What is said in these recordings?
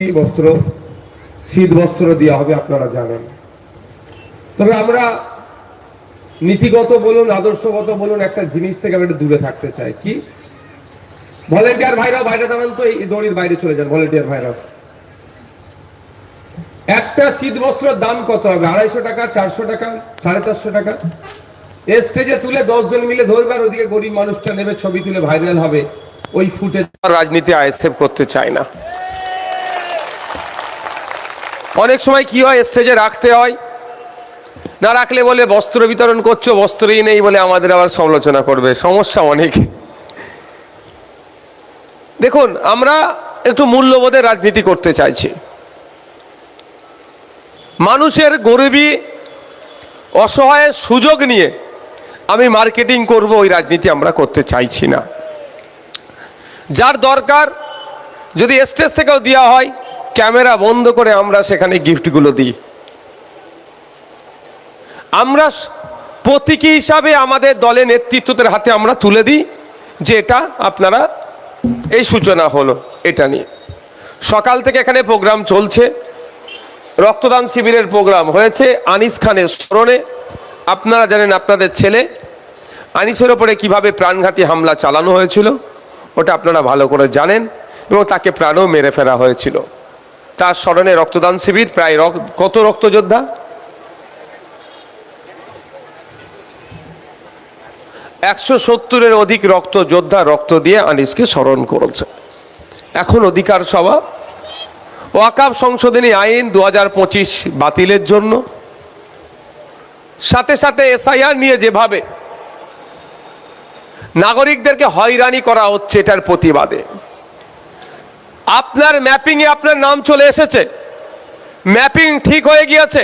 বস্ত্র শীত বস্ত্র দেওয়া হবে আপনারা জানেন। তবে আমরা নীতিগত বলুন আদর্শগত বলুন একটা জিনিস থেকে আমরা একটু দূরে থাকতে চাই। কি ভলেন্টিয়ার ভাইরাও বাইরে দাঁড়ান তো, এই দড়ির বাইরে চলে যান ভলেন্টিয়ার ভাইরাও। একটা শীত বস্ত্রের দাম কত হবে? 250 টাকা, 400 টাকা, 450 টাকা। স্টেজে তুলে 10 জন মিলে ধরবার, ওদিকে গরিব মানুষটা নেবে, ছবি তুলে ভাইরাল হবে। ওই ফুটে রাজনীতি আইএসএফ করতে চায় না। অনেক সময় কি হয়, স্টেজে রাখতে হয়, না রাখলে বলে বস্ত্র বিতরণ করছো, বস্ত্রই নেই বলে আমাদের আবার সমালোচনা করবে, সমস্যা অনেক। দেখুন, আমরা একটু মূল্যবোধের রাজনীতি করতে চাইছি। মানুষের গরিবী অসহায়ের সুযোগ নিয়ে আমি মার্কেটিং করব, ওই রাজনীতি আমরা করতে চাইছি না। যার দরকার যদি স্টেজ থেকেও দেওয়া হয়, ক্যামেরা বন্ধ করে আমরা সেখানে গিফটগুলো দিই। আমরা প্রতীকী হিসাবে আমাদের দলের নেতৃত্বের হাতে আমরা তুলে দিই যে এটা আপনারা, এই সূচনা হলো এটা নিয়ে। সকাল থেকে এখানে প্রোগ্রাম চলছে, রক্তদান শিবিরের প্রোগ্রাম হয়েছে আনিস খানের স্মরণে। আপনারা জানেন আপনাদের ছেলে আনিসের ওপরে কিভাবে প্রাণঘাতী হামলা চালানো হয়েছিল, ওটা আপনারা ভালো করে জানেন, এবং তাকে প্রাণও মেরে ফেলা হয়েছিল। তার স্মরণে রক্তদান শিবির, প্রায় কত রক্তযোদ্ধা, 170-এর অধিক রক্তযোদ্ধা রক্ত দিয়ে আনিসকে স্মরণ করেছে। এখন অধিকার সভা, ওয়াকফ সংশোধনী আইন 2025 বাতিলের জন্য, সাথে সাথে এসআইআর নিয়ে যেভাবে নাগরিকদেরকে হয়রানি করা হচ্ছে, এটার প্রতিবাদে। আপনার ম্যাপিংয়ে আপনার নাম চলে এসেছে, ম্যাপিং ঠিক হয়ে গিয়েছে,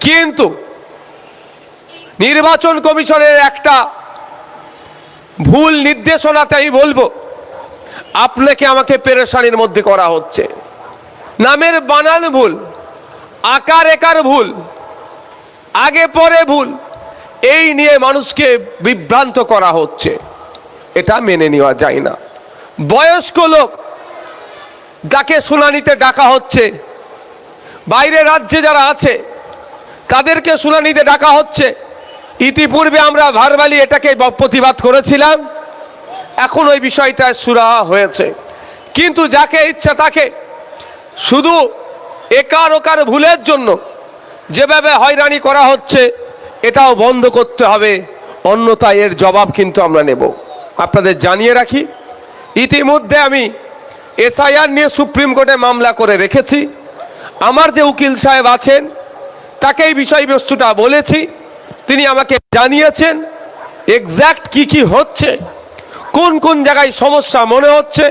কিন্তু নির্বাচন কমিশনের একটা ভুল নির্দেশনাতেই বলবো আপনাকে আমাকে পেরেশানির মধ্যে করা হচ্ছে। নামের বানান ভুল, আকার একার ভুল, আগে পরে ভুল, এই নিয়ে মানুষকে বিভ্রান্ত করা হচ্ছে, এটা মেনে নেওয়া যায় না। বয়স্ক লোক যাকে শুনানিতে ডাকা হচ্ছে, বাইরে রাজ্যে যারা আছে তাদেরকে শুনানিতে ডাকা হচ্ছে। ইতিপূর্বে আমরা ভারবালি এটাকে প্রতিবাদ করেছিলাম, এখন ওই বিষয়টা সুরাহা হয়েছে। কিন্তু যাকে ইচ্ছা তাকে শুধু একার ওকার ভুলের জন্য যেভাবে হয়রানি করা হচ্ছে, এটাও বন্ধ করতে হবে, অন্যথায় এর জবাব কিন্তু আমরা নেব। আপনাদের জানিয়ে রাখি, ইতিমধ্যে আমি এসআইআর নিয়ে সুপ্রিম কোর্টে মামলা করে রেখেছি। আমার যে উকিল সাহেব আছেন তাকে এই বিষয়বস্তুটা বলেছি, তিনি আমাকে জানিয়েছেন এক্স্যাক্ট কি কি হচ্ছে, কোন কোন জায়গায় সমস্যা মনে হচ্ছে,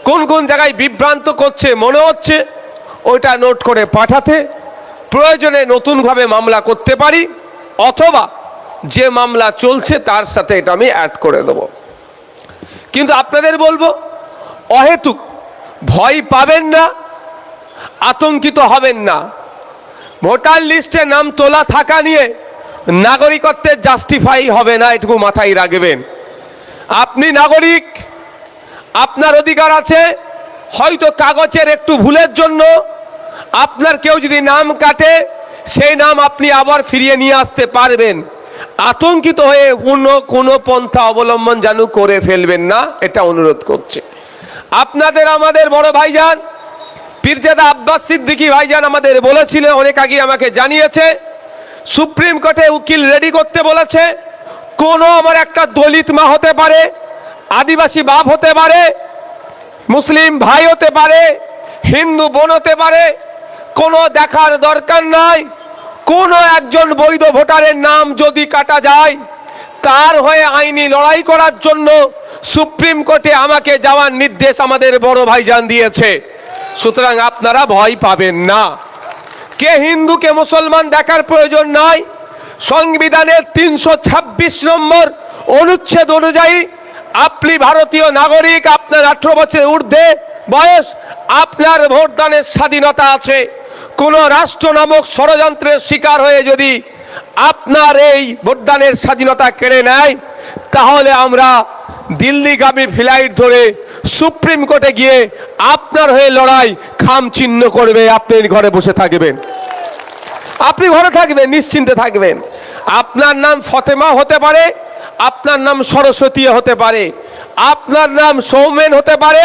কোন কোন জায়গায় বিভ্রান্ত করছে মনে হচ্ছে, ওইটা নোট করে পাঠাতে, প্রয়োজনে নতুনভাবে মামলা করতে পারি, অথবা যে মামলা চলছে তার সাথে এটা আমি অ্যাড করে দেব। কিন্তু আপনাদের বলবো, অহেতুক ভয় পাবেন না, আতঙ্কিত হবেন না। ভোটার লিস্টে নাম তোলা থাকা নিয়ে নাগরিকত্বের জাস্টিফাই হবে না, এটুকু মাথায় রাখবেন। আপনি নাগরিক, আপনার অধিকার আছে। হয়তো কাগজের একটু ভুলের জন্য আপনার কেউ যদি নাম কাটে, সেই নাম আপনি আবার ফিরিয়ে নিয়ে আসতে পারবেন। আতঙ্কিত হয়ে কোনো পন্থা অবলম্বন যেন করে ফেলবেন না, এটা অনুরোধ করছে। আপনাদের আমাদের বড় ভাইজান পীরজাদা আব্বাস সিদ্দিকী ভাইজান আমাদের বলেছিল, অনেক আগে আমাকে জানিয়েছে, সুপ্রিম কোর্টে উকিল রেডি করতে বলেছে। কোনো আমার একটা দলিত মা হতে পারে, আদিবাসী বাপ হতে পারে, মুসলিম ভাই হতে পারে, হিন্দু বোন হতে পারে, কোনো দেখার দরকার নাই। কোনো একজন বৈধ ভোটারের নাম যদি কাটা যায়, তার হয়ে আইনি লড়াই করার জন্য সুপ্রিম কোর্টে আমাকে যাওয়ার নির্দেশ আমাদের বড় ভাইজান দিয়েছে। সুতরাং আপনারা ভয় পাবেন না। কে হিন্দু কে মুসলমান দেখার প্রয়োজন নাই। সংবিধানের 326 নম্বর অনুচ্ছেদ অনুযায়ী আপনি ভারতীয় নাগরিক, আপনার 18 বছরের ঊর্ধ্বে বয়স, আপনার ভোটদানের স্বাধীনতা আছে। কোন রাষ্ট্র নামক ষড়যন্ত্রের শিকার হয়ে যদি আপনার এই ভোটদানের স্বাধীনতা কেড়ে নেয়, তাহলে আমরা দিল্লিগামী ফ্লাইট ধরে সুপ্রিম কোর্টে গিয়ে আপনার হয়ে লড়াই খাম চিহ্ন করবে। আপনি ঘরে বসে থাকবেন, আপনি ঘরে থাকবেন, নিশ্চিন্তে থাকবেন। আপনার নাম ফতেমা হতে পারে, আপনার নাম সরস্বতী হতে পারে, আপনার নাম সৌমেন হতে পারে,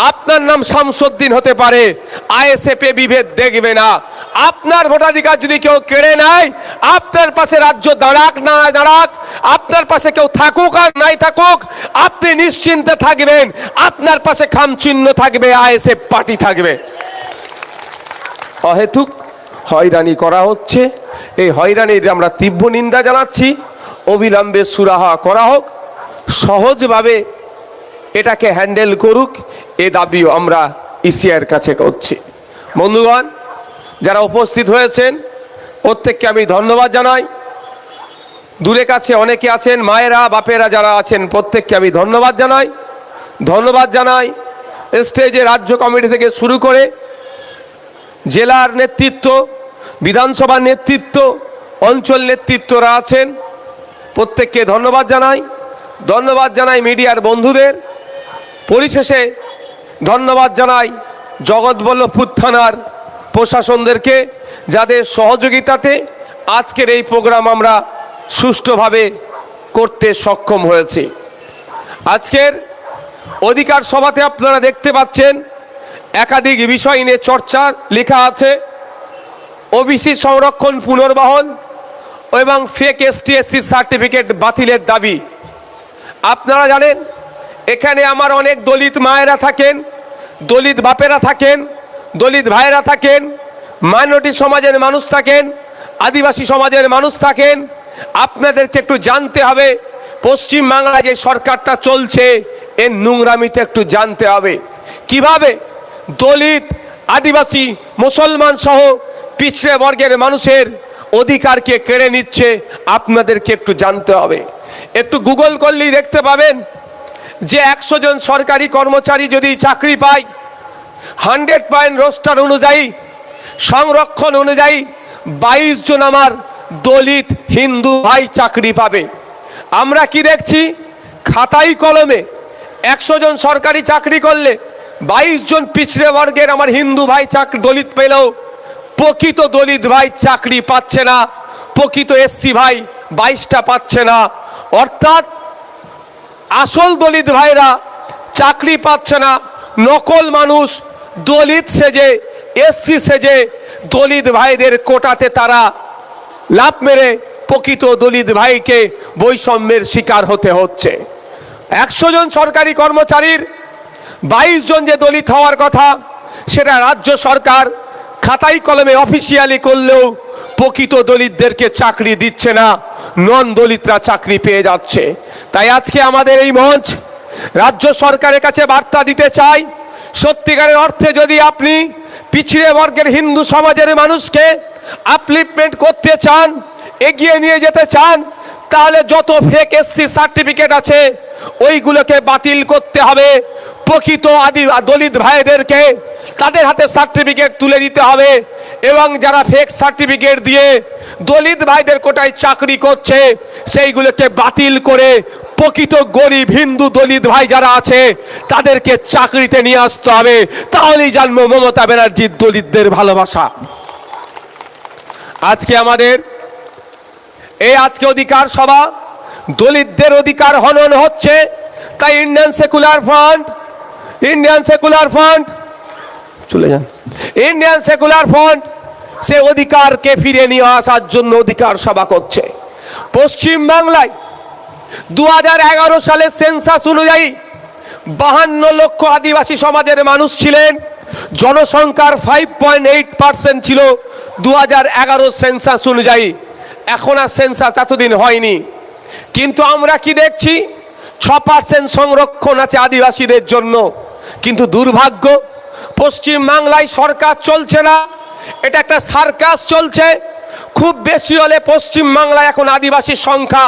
আপনার নাম শামসুদ্দিন হতে পারে। আইএসএফ এ বিভেদ দেখবে না। আপনার ভোটাধিকার যদি কেউ কেড়ে নেয়, আপনার পাশে রাজ্য দাঁড়াক না দাঁড়াক, আপনার পাশে কেউ থাকুক আর নাই থাকুক, আপনি নিশ্চিন্তে থাকবেন। আপনার পাশে খাম চিহ্ন থাকবে, আইএসএফ পার্টি থাকবে। অহেতুক হয়রানি করা হচ্ছে, এই হয়রানির আমরা তীব্র নিন্দা জানাচ্ছি। অবিলম্বে সুরাহা করা হোক, সহজভাবে এটাকে হ্যান্ডেল করুক, এ দাবিও আমরা ইসিআইয়ের কাছে করছি। বন্ধুগণ, যারা উপস্থিত হয়েছেন প্রত্যেককে আমি ধন্যবাদ জানাই। দূরে কাছে অনেকে আছেন, মায়েরা বাপেরা যারা আছেন, প্রত্যেককে আমি ধন্যবাদ জানাই। ধন্যবাদ জানাই স্টেজে রাজ্য কমিটি থেকে শুরু করে জেলার নেতৃত্ব, বিধানসভার নেতৃত্ব, অঞ্চল নেতৃত্বরা আছেন, প্রত্যেককে ধন্যবাদ জানাই। ধন্যবাদ জানাই মিডিয়ার বন্ধুদের। পরিশেষে ধন্যবাদ জানাই জগৎবল্লভপুর থানার প্রশাসনদেরকে, যাদের সহযোগিতাতে আজকের এই প্রোগ্রাম আমরা সুষ্ঠুভাবে করতে সক্ষম হয়েছি। আজকের অধিকার সভাতে আপনারা দেখতে পাচ্ছেন একাধিক বিষয় নিয়ে চর্চা লেখা আছে। ওবিসি সংরক্ষণ পুনর্বহাল এবং ফেক এসটি এসসি সার্টিফিকেট বাতিলের দাবি। আপনারা জানেন এখানে আমার অনেক দলিত মায়েরা থাকেন, দলিত বাপেরা থাকেন, দলিত ভাইয়েরা থাকেন, মাইনরিটি সমাজের মানুষ থাকেন, আদিবাসী সমাজের মানুষ থাকেন। আপনাদেরকে একটু জানতে হবে, পশ্চিম বাংলায় যে সরকারটা চলছে এর নোংরামিটা একটু জানতে হবে। কিভাবে দলিত, আদিবাসী, মুসলমান সহ পিছড়ে বর্গের মানুষের অধিকারকে কেড়ে নিচ্ছে, আপনাদেরকে একটু জানতে হবে। একটু গুগল করলেই দেখতে পাবেন যে 100 জন সরকারি কর্মচারী যদি চাকরি পায়, 100% রোস্টার অনুযায়ী, সংরক্ষণ অনুযায়ী 22 জন আমার দলিত হিন্দু ভাই চাকরি পাবে। আমরা কি দেখছি, খাতাই কলমে 100 জন সরকারি চাকরি করলে 22 জন পিছড়ে বর্গের আমার হিন্দু ভাই চাকরি দলিত পেলেও প্রকৃত দলিত ভাই চাকরি পাচ্ছে না, প্রকৃত এসসি ভাই 22টা পাচ্ছে না। অর্থাৎ আসল দলিত ভাইরা চাকরি পাচ্ছে না, নকল মানুষ দলিত সেজে, এসসি সেজে দলিত ভাইদের কোটাতে তারা লাভ মেরে প্রকৃত দলিত ভাইকে বৈষম্যের শিকার হতে হচ্ছে। 100 জন সরকারি কর্মচারীর 22 জন যে দলিত হওয়ার কথা, সেটা রাজ্য সরকার খাতাই কলমে অফিসিয়ালি করলেও প্রকৃত দলিতদেরকে চাকরি দিচ্ছে না, নন দলিতরা চাকরি পেয়ে যাচ্ছে। তাই আজকে আমাদের এই মঞ্চ রাজ্য সরকারের কাছে বার্তা দিতে চাই, সত্যিকারের অর্থে যদি আপনি পিছিয়ে বর্গের হিন্দু সমাজের মানুষকে আপলিফমেন্ট করতে চান, এগিয়ে নিয়ে যেতে চান, তাহলে যত ফেক এসসি সার্টিফিকেট আছে ওইগুলোকে বাতিল করতে হবে। প্রকৃত দলিত ভাইদেরকে তাদের হাতে সার্টিফিকেট তুলে দিতে হবে, এবং যারা ফেক সার্টিফিকেট দিয়ে দলিত ভাইদের কোটায় চাকরি করছে সেইগুলোকে বাতিল করে প্রকৃত গরিব হিন্দু দলিত ভাই যারা আছে তাদেরকে চাকরিতে নিয়ে আসতে হবে। তাহলেই জানবো মমতা ব্যানার্জির দলিতদের ভালোবাসা। আজকে আমাদের এই অধিকার সভা, দলিতদের অধিকার হনন হচ্ছে, তাই ইন্ডিয়ান সেকুলার ফ্রন্ট চলে যান, ইন্ডিয়ান সেকুলার ফ্রন্ট সে অধিকারকে ফিরে নিয়ে আসার জন্য অধিকার সভা করছে। পশ্চিম বাংলায় 2011 সালের সেন্সাস অনুযায়ী 52 লক্ষ আদিবাসী সমাজের মানুষ ছিলেন, জনসংখ্যার 5.8% ছিল 2011 সেন্সাস অনুযায়ী। এখন আর সেন্সাস এতদিন হয়নি, কিন্তু আমরা কি দেখছি, 6% সংরক্ষণ আছে আদিবাসীদের জন্য। কিন্তু দুর্ভাগ্য, পশ্চিম বাংলায় সরকার চলছে না, এটা একটা সার্কাস চলছে। খুব বেশি হলে পশ্চিম বাংলায় এখন আদিবাসীর সংখ্যা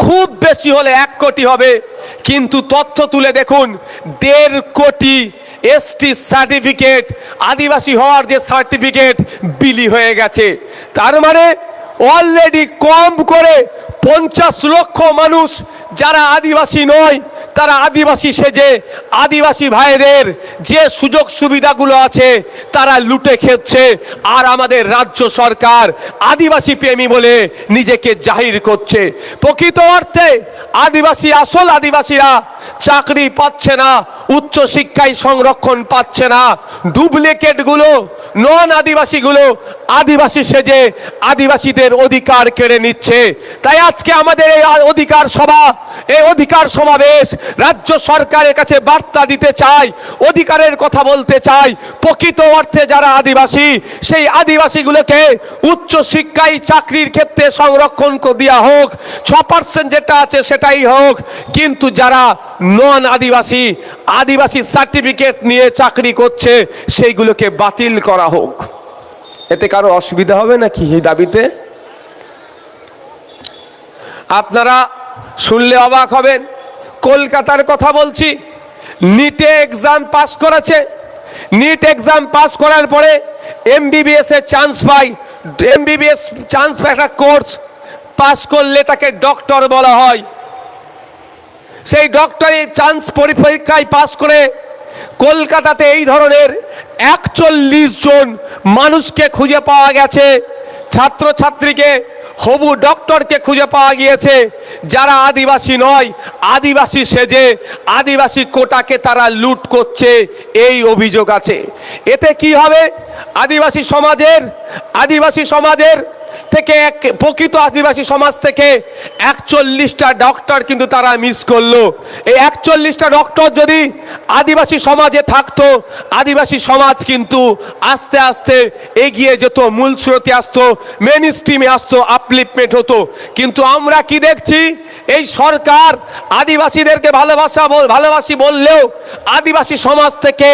খুব বেশি হলে 1 কোটি হবে, কিন্তু তথ্য তুলে দেখুন 1.5 কোটি এসটি সার্টিফিকেট, আদিবাসী হওয়ার যে সার্টিফিকেট বিলি হয়ে গেছে। তার মানে অলরেডি কম করে 50 লক্ষ মানুষ যারা আদিবাসী নয় তারা আদিবাসী সেজে আদিবাসী ভাইদের যে সুযোগ সুবিধাগুলো আছে তারা লুটে খেচ্ছে। আর আমাদের রাজ্য সরকার আদিবাসী প্রেমী বলে নিজেকে জাহির করছে। প্রকৃত অর্থে আদিবাসী, আসল আদিবাসীরা চাকরি পাচ্ছে না, উচ্চ শিক্ষায় সংরক্ষণ পাচ্ছে না। ডুপ্লিকেট গুলো, নন আদিবাসীগুলো আদিবাসী সেজে আদিবাসীদের অধিকার কেড়ে নিচ্ছে। তাই আজকে আমাদের এই অধিকার সভা, এই অধিকার সমাবেশ রাজ্য সরকারের কাছে বার্তা দিতে চাই, অধিকারের কথা বলতে চাই। প্রকৃত অর্থে যারা আদিবাসী, সেই আদিবাসীগুলোকে উচ্চ শিক্ষায় চাকরির ক্ষেত্রে সংরক্ষণ দেওয়া হোক, 6% যেটা আছে সেটাই হোক। কিন্তু যারা নন আদিবাসী, আদিবাসী সার্টিফিকেট নিয়ে চাকরি করছে, সেইগুলোকে বাতিল করা হোক। এতে কারো অসুবিধা হবে নাকি এই দাবিতে? আপনারা শুনলে অবাক হবেন। কলকাতার কথা বলছি, নিটে এক্সাম পাস করেছে, নিট এক্সাম পাস করার পরে এমবিবিএস এর চান্স পায়। এমবিবিএস চান্স পায়, একটা কোর্স পাস করলে তাকে ডক্টর বলা হয়। সেই ডক্টরি চান্স পরীক্ষায় পাস করে কলকাতাতে এই ধরনের 41 জন মানুষকে খুঁজে পাওয়া গেছে, ছাত্রছাত্রীকে, হবু ডক্টরকে খুঁজে পাওয়া গিয়েছে, যারা আদিবাসী নয়, আদিবাসী সেজে আদিবাসী কোটাকে তারা লুট করছে, এই অভিযোগ আছে। এতে কি হবে? আদিবাসী সমাজের থেকে প্রকৃত আদিবাসী সমাজ থেকে 41টা ডক্টর কিন্তু তারা মিস করলো। এই 41টা ডক্টর যদি আদিবাসী সমাজে থাকতো, আদিবাসী সমাজ কিন্তু আস্তে আস্তে এগিয়ে যেত, মূল স্রোতে আসতো, মেন স্ট্রিমে আসতো, আপলিফমেন্ট হতো। কিন্তু আমরা কি দেখছি? এই সরকার আদিবাসীদেরকে ভালোবাসি বললেও আদিবাসী সমাজ থেকে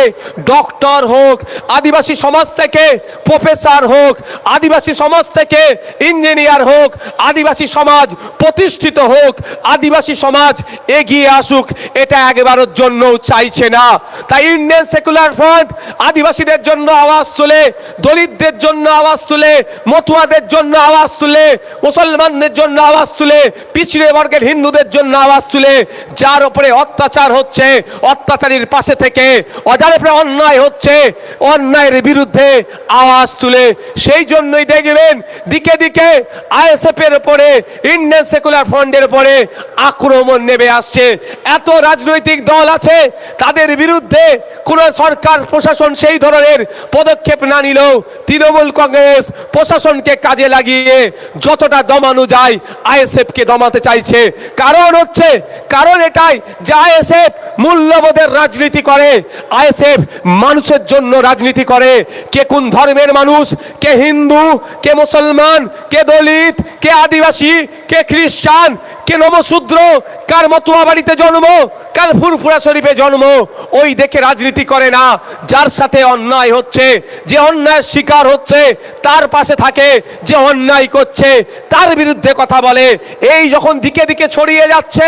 ডক্টর হোক, আদিবাসী সমাজ থেকে প্রফেসর হোক, আদিবাসী সমাজ থেকে ইঞ্জিনিয়ার হোক, আদিবাসী সমাজ প্রতিষ্ঠিত হোক, আদিবাসী সমাজ এগিয়ে আসুক, এটা একবারের জন্য চাইছে না। তাই ইন্ডিয়ান সেকুলার ফ্রন্ট আদিবাসীদের জন্য আওয়াজ তুলে, দলিতদের জন্য আওয়াজ তুলে, মতুয়াদের জন্য আওয়াজ তুলে, মুসলমানদের জন্য আওয়াজ তুলে, পিছড়ে বর্গের হিন্দুদের জন্য আওয়াজ তুলে, যার উপরে অত্যাচার হচ্ছে অত্যাচারীর পাশে থেকে, যার উপরে অন্যায় হচ্ছে অন্যায়ের বিরুদ্ধে আওয়াজ তুলে। সেই জন্যই দেখবেন দিকে দিকে আইএসএফ এর উপরে, ইন্ডিয়ান সেকুলার ফ্রন্টের উপরে আক্রমণ নেমে আসছে। এত রাজনৈতিক দল আছে, তাদের বিরুদ্ধে কোন সরকার প্রশাসন সেই ধরনের পদক্ষেপ না নিলেও তৃণমূল কংগ্রেস প্রশাসনকে কাজে লাগিয়ে যতটা দমানো যায় আইএসএফ কে দমাতে চাইছে। কারণ এটাই যে আইএসএফ মূল্যবোধের রাজনীতি করে, আইএসএফ মানুষের জন্য রাজনীতি করে। কে কোন ধর্মের মানুষ, কে হিন্দু, কে মুসলমান, কে দলিত, কে আদিবাসী, কে খ্রিস্টান, কে নমশূদ্র, কার মতুয়া বাড়িতে জন্ম, কার ফুরফুরা শরীফে জন্ম, ওই দেখে রাজনীতি করে না। যার সাথে অন্যায় হচ্ছে, যে অন্যায়ের শিকার হচ্ছে, তার পাশে থাকে, যে অন্যায় করছে তার বিরুদ্ধে কথা বলে। এই যখন দিকে দিকে ছড়িয়ে যাচ্ছে,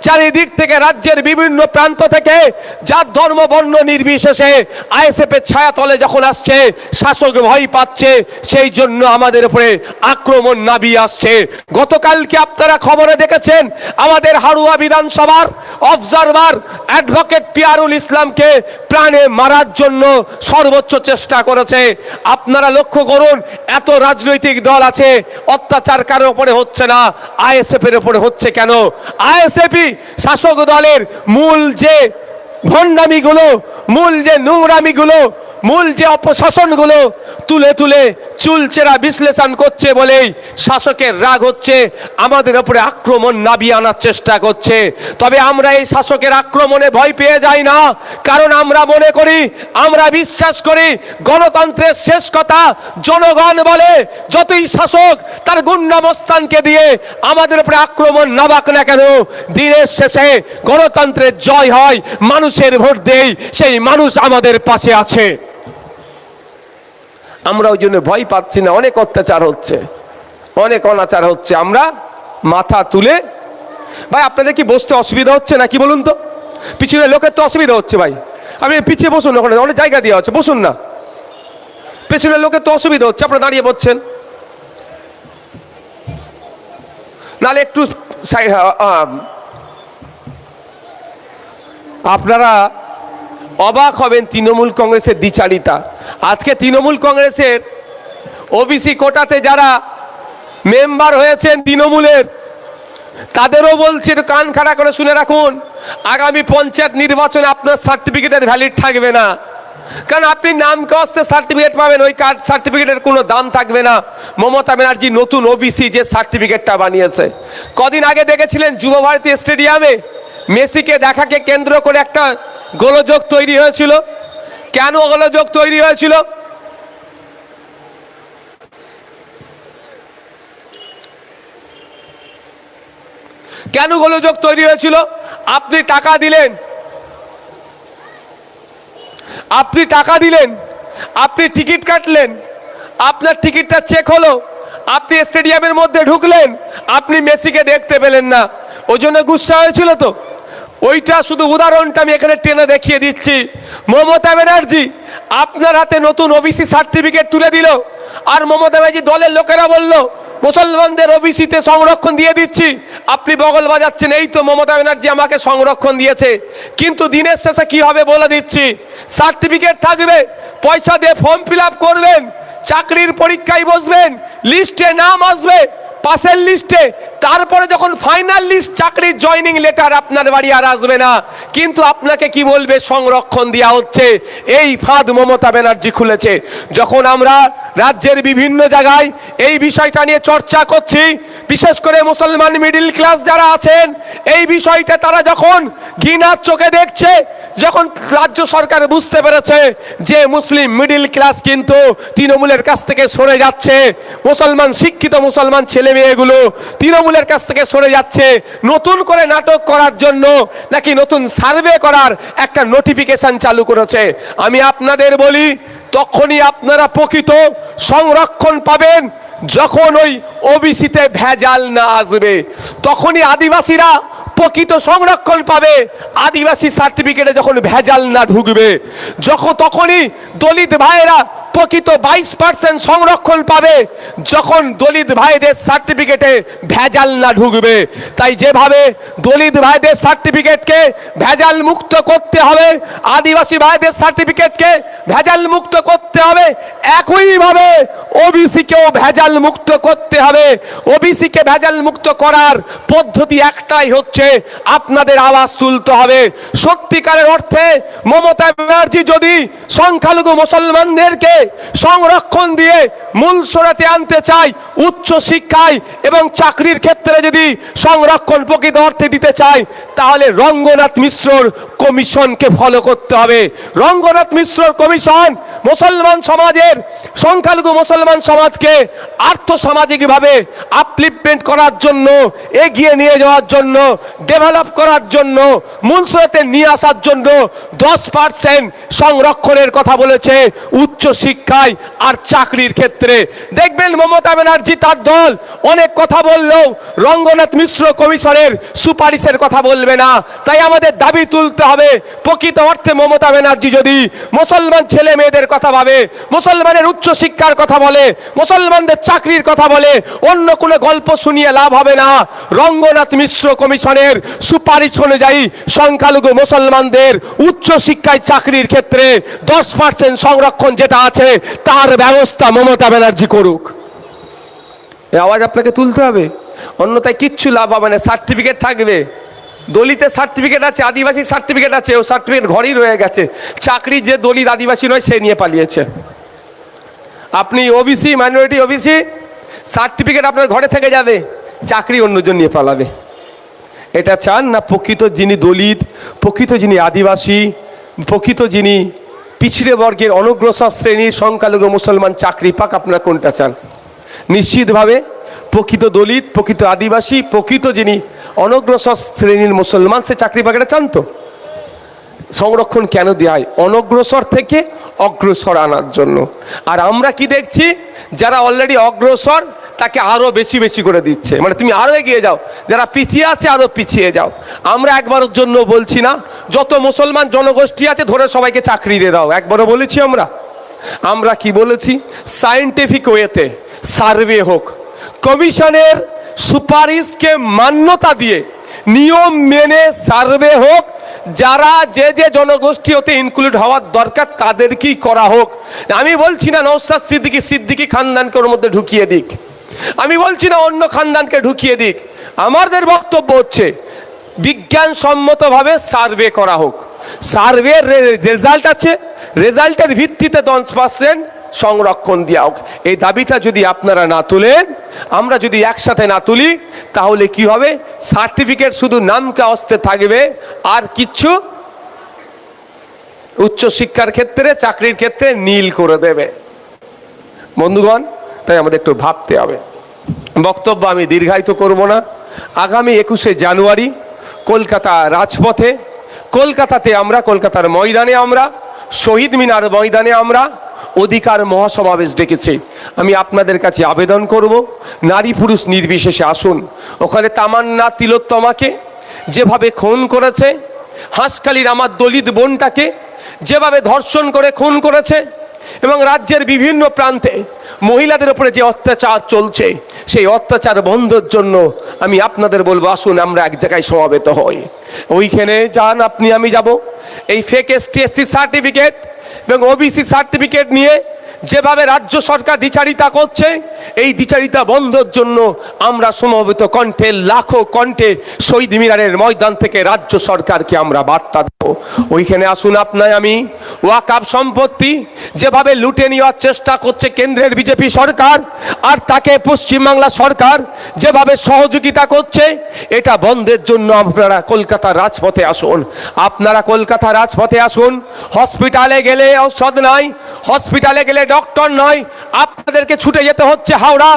চারিদিক থেকে রাজ্যের বিভিন্ন প্রান্ত থেকে, যার ধর্ম বর্ণ নির্বিশেষে আইএসএফ এর ছায়াতলে যখন আসছে, শাসক ভয় পাচ্ছে, সেই জন্য আমাদের উপরে আক্রমণ নামিয়ে আসছে। গতকালকে আপনারা খবরে দেখেছেন, আমাদের হাড়ুয়া বিধানসভার অবজারভার অ্যাডভোকেট পিয়ারুল ইসলামকে প্রাণে মারার জন্য সর্বোচ্চ চেষ্টা করেছে। আপনারা লক্ষ্য করুন, এত রাজনৈতিক দল আছে, অত্যাচার কারোর উপরে হচ্ছে না, আইএসএফ এর উপরে হচ্ছে কেন? আইএসএফই শাসক দলের মূল যে ভণ্ডামিগুলো, মূল যে নোংরামিগুলো, মূল যে অপশাসনগুলো তুলে তুলে চুলচেরা বিশ্লেষণ করছে বলেই শাসকের রাগ হচ্ছে, আমাদের উপরে আক্রমণ নামিয়ে আনার চেষ্টা করছে। তবে আমরা এই শাসকের আক্রমণে ভয় পেয়ে যাই না, কারণ আমরা মনে করি, আমরা বিশ্বাস করি, গণতন্ত্রের শেষ কথা জনগণ বলে। যতই শাসক তার গুন্ডামস্তানকে দিয়ে আমাদের উপরে আক্রমণ নামাক না কেন, দিনের শেষে গণতন্ত্রের জয় হয়, মানুষের ভোট দেই, সেই মানুষ আমাদের পাশে আছে। আমরা ওই জন্য ভয় পাচ্ছি না। অনেক অত্যাচার হচ্ছে, অনেক অনাচার হচ্ছে, আমরা মাথা তুলে। ভাই আপনাদের কি বসতে অসুবিধা হচ্ছে নাকি বলুন তো? পিছনে লোকের তো অসুবিধা হচ্ছে। ভাই আপনি পিছিয়ে বসুন, ওখানে অনেক জায়গা দেওয়া হচ্ছে, বসুন না। পেছনের লোকের তো অসুবিধা হচ্ছে, আপনারা দাঁড়িয়ে পড়ছেন। নাহলে একটু আপনারা অবাক হবেন তৃণমূল কংগ্রেসের দ্বিচারিতা। আজকে তৃণমূল কংগ্রেসের ওবিসি কোটাতে যারা মেম্বার হয়েছেন তৃণমূলের, তাদেরও বলছি কান খাড়া করে শুনে রাখুন, আগামী পঞ্চায়েত নির্বাচনে আপনার সার্টিফিকেটের ভ্যালিড থাকবে না। কারণ আপনি নাম কস্তে সার্টিফিকেট পাবেন, ওই কার্ড সার্টিফিকেটের কোনো দাম থাকবে না। মমতা ব্যানার্জি নতুন ওবিসি যে সার্টিফিকেটটা বানিয়েছে, কদিন আগে দেখেছিলেন যুবভারতী স্টেডিয়ামে মেসিকে দেখাকে কেন্দ্র করে একটা গোলযোগ তৈরি হয়েছিল। কেন গোলযোগ তৈরি হয়েছিল? কেন গোলযোগ তৈরি হয়েছিল? আপনি টাকা দিলেন, আপনি টিকিট কাটলেন, আপনার টিকিটটা চেক হলো, আপনি স্টেডিয়ামের মধ্যে ঢুকলেন, আপনি মেসিকে দেখতে পেলেন না, ওই জন্য গুসা হয়েছিল তো। ওইটা শুধু উদাহরণটা আমি এখানে টেনে দেখিয়ে দিচ্ছি। মমতা ব্যানার্জি আপনার হাতে নতুন ওবিসি সার্টিফিকেট তুলে দিল, আর মমতা ব্যানার্জি দলের লোকেরা বলল মুসলমানদের ওবিসিতে সংরক্ষণ দিয়ে দিচ্ছি, আপনি বগল বাজাচ্ছেন, এই তো মমতা ব্যানার্জি আমাকে সংরক্ষণ দিয়েছে। কিন্তু দিনের শেষে কি হবে বলে দিচ্ছি, সার্টিফিকেট থাকবে, পয়সা দিয়ে ফর্ম ফিল আপ করবেন, চাকরির পরীক্ষায় বসবেন, লিস্টে নাম আসবে, পাশের লিস্টে, তারপরে যখন ফাইনাল লিস্ট চাকরির জয়নিং লেটার আপনার বাড়ি আর আসবে না, কিন্তু আপনাকে কি বলবে সংরক্ষণ দেওয়া হচ্ছে। এই ফাঁদ মমতা ব্যানার্জি খুলেছে। যখন আমরা রাজ্যের বিভিন্ন জায়গায় এই বিষয়টা নিয়ে চর্চা করছি, বিশেষ করে মুসলমান মিডিল ক্লাস যারা আছেন, এই বিষয়টা তারা যখন ঘৃণার চোখে দেখছে, যখন রাজ্য সরকার বুঝতে পেরেছে যে মুসলিম মিডিল ক্লাস কিন্তু তৃণমূলের কাছ থেকে সরে যাচ্ছে, মুসলমান শিক্ষিত মুসলমান ছেলে মেয়েগুলো তৃণমূলের কাছ থেকে সরে যাচ্ছে, নতুন করে নাটক করার জন্য নাকি নতুন সার্ভে করার একটা নোটিফিকেশন চালু করেছে। আমি আপনাদের বলি, তখনই আপনারা প্রকৃত সংরক্ষণ পাবেন যখন ওই ওবিসিতে ভেজাল না আসবে, তখনই আদিবাসীরা প্রকৃত সংরক্ষণ পাবে। আদিবাসী সার্টিফিকেটে যখন ভেজাল না ঢুকবে, তখনই দলিত ভাইয়েরা প্রকৃত 22% সংরক্ষণ পাবে, যখন দলিত ভাইদের সার্টিফিকেটে ভেজাল না ঢুকবে। তাই যেভাবে দলিত ভাইদের সার্টিফিকেটকে ভেজাল মুক্ত করতে হবে, আদিবাসী ভাইদের সার্টিফিকেটকে ভেজাল মুক্ত করতে হবে, একইভাবে ওবিসিকেও ভেজাল মুক্ত করতে হবে। ওবিসিকে ভেজাল মুক্ত করার পদ্ধতি একটাই হচ্ছে, আপনাদের আওয়াজ তুলতে হবে। সত্যিকারের অর্থে মমতা ব্যানার্জি যদি সংখ্যালঘু মুসলমানদেরকে সংরক্ষণ দিয়ে মূল স্রোতে আনতে চায়, উচ্চ শিক্ষায় এবং চাকরির ক্ষেত্রে যদি সংরক্ষণ প্রকৃত অর্থে দিতে চায়, তাহলে রঙ্গনাথ মিশ্রর কমিশনকে ফলো করতে হবে। রঙ্গনাথ মিশ্রর কমিশন মুসলমান সমাজের, সংখ্যালঘু মুসলমান সমাজকে আর্থসামাজিকভাবে আপলিফমেন্ট করার জন্য, এগিয়ে নিয়ে যাওয়ার জন্য, ডেভেলপ করার জন্য, মূল স্রোতে নিয়ে আসার জন্য 10% সংরক্ষণের কথা বলেছে উচ্চ শিক্ষায় আর চাকরির ক্ষেত্রে। দেখবেন মমতা ব্যানার্জি তার দল অনেক কথা বললেও রঙ্গনাথ মিশ্র কমিশনের সুপারিশের কথা বলবে না। তাই আমাদের দাবি তুলতে হবে, প্রকৃত অর্থে মমতা ব্যানার্জি যদি মুসলমান ছেলে মেয়েদের কথা ভাবে, মুসলমানের উচ্চ শিক্ষার কথা বলে, মুসলমানদের চাকরির কথা বলে, অন্য কোনো গল্প শুনিয়ে লাভ হবে না। রঙ্গনাথ মিশ্র কমিশনের সুপারিশ অনুযায়ী সংখ্যালঘু মুসলমানদের উচ্চ শিক্ষায় চাকরির ক্ষেত্রে 10% সংরক্ষণ যেটা আছে তার ব্যবস্থা মমতা ব্যানার্জি করুক। এই আওয়াজ আপনাকে তুলতে হবে, অন্যথায় কিচ্ছু লাভ হবে না। সার্টিফিকেট থাকবে, দলিতের সার্টিফিকেট আছে, আদিবাসী সার্টিফিকেট আছে, ও সার্টিফিকেট ঘরেই রয়ে গেছে। চাকরি যে দলিত আদিবাসী নয় সে নিয়ে পালিয়েছে। আপনি ওবিসি, মাইনরিটি ওবিসি, সার্টিফিকেট আপনার ঘরে থেকে যাবে, চাকরি অন্যজন নিয়ে পালাবে। এটা চান না? প্রকৃত যিনি দলিত, প্রকৃত যিনি আদিবাসী, প্রকৃত যিনি পিছিয়ে বর্গের অনগ্রসর শ্রেণীর সংখ্যালঘু মুসলমান চাকরি পাক, আপনারা কোনটা চান? নিশ্চিতভাবে প্রকৃত দলিত, প্রকৃত আদিবাসী, প্রকৃত যিনি অনগ্রসর শ্রেণীর মুসলমান সে চাকরি পাক, এটা চান তো? সংরক্ষণ কেন দেওয়া হয়? অনগ্রসর থেকে অগ্রসর আনার জন্য। আর আমরা কি দেখছি, যারা অলরেডি অগ্রসর তাকে আরো বেশি বেশি করে দিচ্ছে, মানে তুমি আরো এগিয়ে যাও, যারা পিছিয়ে আছে আরো পিছিয়ে যাও। আমরা একবারের জন্য বলছি না যত মুসলমান জনগোষ্ঠী আছে ধরে সবাইকে চাকরি দিয়ে দাও, একবারও বলেছি আমরা কি বলেছি? সায়েন্টিফিক ওয়েতে সার্ভে হোক, কমিশনের সুপারিশকে মান্যতা দিয়ে নিয়ম মেনে সার্ভে হোক, যারা যে যে জনগোষ্ঠী ওতে ইনক্লুড হওয়ার দরকার তাদেরকেই করা হোক। আমি বলছি না নওশাদ সিদ্দিকী খানদানকে ওর মধ্যে ঢুকিয়ে দিক, আমি বলছি না অন্য খানদানকে ঢুকিয়ে দিক। আমাদের বক্তব্য হচ্ছে বিজ্ঞানসম্মতভাবে সার্ভে করা হোক, সার্ভের রেজাল্ট আছে, রেজাল্টের ভিত্তিতে 10% সংরক্ষণ দেওয়া হোক। এই দাবিটা যদি আপনারা না তুলেন, আমরা যদি একসাথে না তুলি, তাহলে কি হবে? সার্টিফিকেট শুধু নামকে অস্তে থাকবে, আর কিচ্ছু উচ্চশিক্ষার ক্ষেত্রে চাকরির ক্ষেত্রে নীল করে দেবে। বন্ধুগণ, তাই আমাদের একটু ভাবতে হবে। বক্তব্য আমি দীর্ঘায়িত করব না। আগামী 21শে জানুয়ারি কলকাতা রাজপথে, কলকাতাতে আমরা, কলকাতার ময়দানে আমরা, শহীদ মিনার ময়দানে আমরা অধিকার মহাসমাবেশ ডেকেছি। আমি আপনাদের কাছে আবেদন করব, নারী পুরুষ নির্বিশেষে আসুন। ওখানে তামান্না তিলোত্তমাকে যেভাবে খুন করেছে, হাঁসখালির আমার দলিত বোনটাকে যেভাবে ধর্ষণ করে খুন করেছে, এবং রাজ্যের বিভিন্ন প্রান্তে মহিলাদের উপরে যে অত্যাচার চলছে, সেই অত্যাচার বন্ধের জন্য আমি আপনাদের বলবো, আসুন আমরা এক জায়গায় সমবেত হই। ওইখানে যান আপনি, আমি যাব। এই ফেক ST/SC সার্টিফিকেট এবং OBC সার্টিফিকেট নিয়ে যেভাবে রাজ্য সরকার দ্বিচারিতা করছে, এই দ্বিচারিতা বন্ধের জন্য আমরা সমবেত কণ্ঠে, লাখো কণ্ঠে শহীদ মিনারের ময়দান থেকে রাজ্য সরকারকে আমরা বার্তা দেব। ওইখানে আসুন আপনায় আমি। ওয়াকফ সম্পত্তি যেভাবে লুটে নেওয়ার চেষ্টা করছে কেন্দ্রের বিজেপি সরকার, আর তাকে পশ্চিমবাংলা সরকার যেভাবে সহযোগিতা করছে, এটা বন্ধের জন্য আপনারা কলকাতার রাজপথে আসুন। আপনারা কলকাতার রাজপথে আসুন। হসপিটালে গেলে ঔষধ নাই, হসপিটালে গেলে ডক্টর নয়, আপনাদেরকে ছুটে যেতে হচ্ছে হাওড়া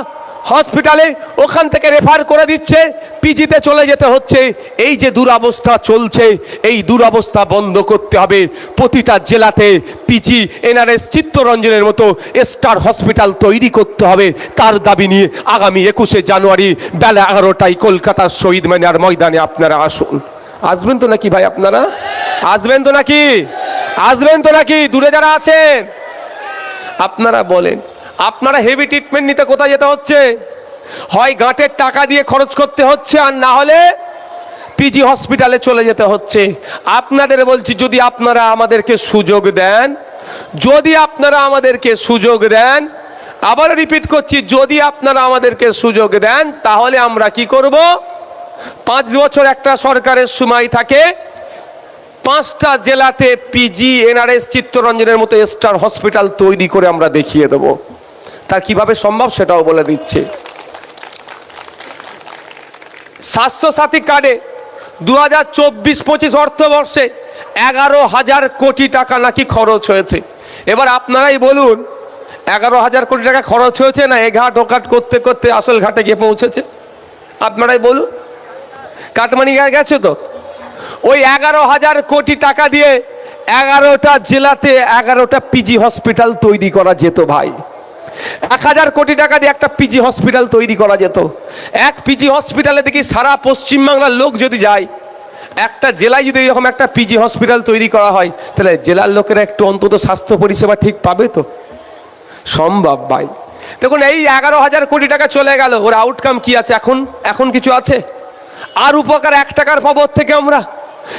হসপিটালে, ওখান থেকে রেফার করে দিচ্ছে, পিজিতে চলে যেতে হচ্ছে। এই যে দুরবস্থা চলছে, এই দুরবস্থা বন্ধ করতে হবে। প্রতিটা জেলাতে পিজি, NRS, চিত্তরঞ্জনের মতো স্টার হসপিটাল তৈরি করতে হবে। তার দাবি নিয়ে আগামী 21শে জানুয়ারি বেলা 11টায় কলকাতার শহীদ মিনার ময়দানে আপনারা আসুন। আসবেন তো নাকি ভাই? আপনারা আসবেন তো নাকি? আসবেন তো নাকি? দূরে যারা আছেন আপনারা বলেন, আপনারা হেভি ট্রিটমেন্ট নিতে কোথায় যেতে হচ্ছে? হয় গাঁটের টাকা দিয়ে খরচ করতে হচ্ছে, আর না হলে পিজি হসপিটালে চলে যেতে হচ্ছে। আপনাদের বলছি, যদি আপনারা আমাদেরকে সুযোগ দেন, যদি আপনারা আমাদেরকে সুযোগ দেন, আবার রিপিট করছি, যদি আপনারা আমাদেরকে সুযোগ দেন, তাহলে আমরা কি করব? 5 বছর একটা সরকারের সময় থাকে, 5টা জেলাতে পিজি, NRS, চিত্তরঞ্জনের মতো স্টার হসপিটাল তৈরি করে আমরা দেখিয়ে দেব। তা কিভাবে সম্ভব সেটাও বলে দিচ্ছে। স্বাস্থ্যসাথী কার্ডে 2024-25 অর্থবর্ষে 11,000 কোটি টাকা নাকি খরচ হয়েছে। এবার আপনারাই বলুন, 11,000 কোটি টাকা খরচ হয়েছে না এ ঘাট ও ঘাট করতে করতে আসল ঘাটে গিয়ে পৌঁছেছে? আপনারাই বলুন। কাটমানি গেছে তো? ওই 11,000 কোটি টাকা দিয়ে 11টা জেলাতে 11টা পিজি হসপিটাল তৈরি করা যেত ভাই। 1,000 কোটি টাকা দিয়ে একটা পিজি হসপিটাল তৈরি করা যেত। এক পিজি হসপিটালে দেখি সারা পশ্চিমবাংলার লোক যদি যায়, একটা জেলায় যদি এরকম একটা পিজি হসপিটাল তৈরি করা হয়, তাহলে জেলার লোকেরা একটু অন্তত স্বাস্থ্য পরিষেবা ঠিক পাবে তো? সম্ভব ভাই। দেখুন, এই 11,000 কোটি টাকা চলে গেল, ওর আউটকাম কি আছে? এখন কিছু আছে? আর উপকার 1 টাকার পাবো থেকে আমরা।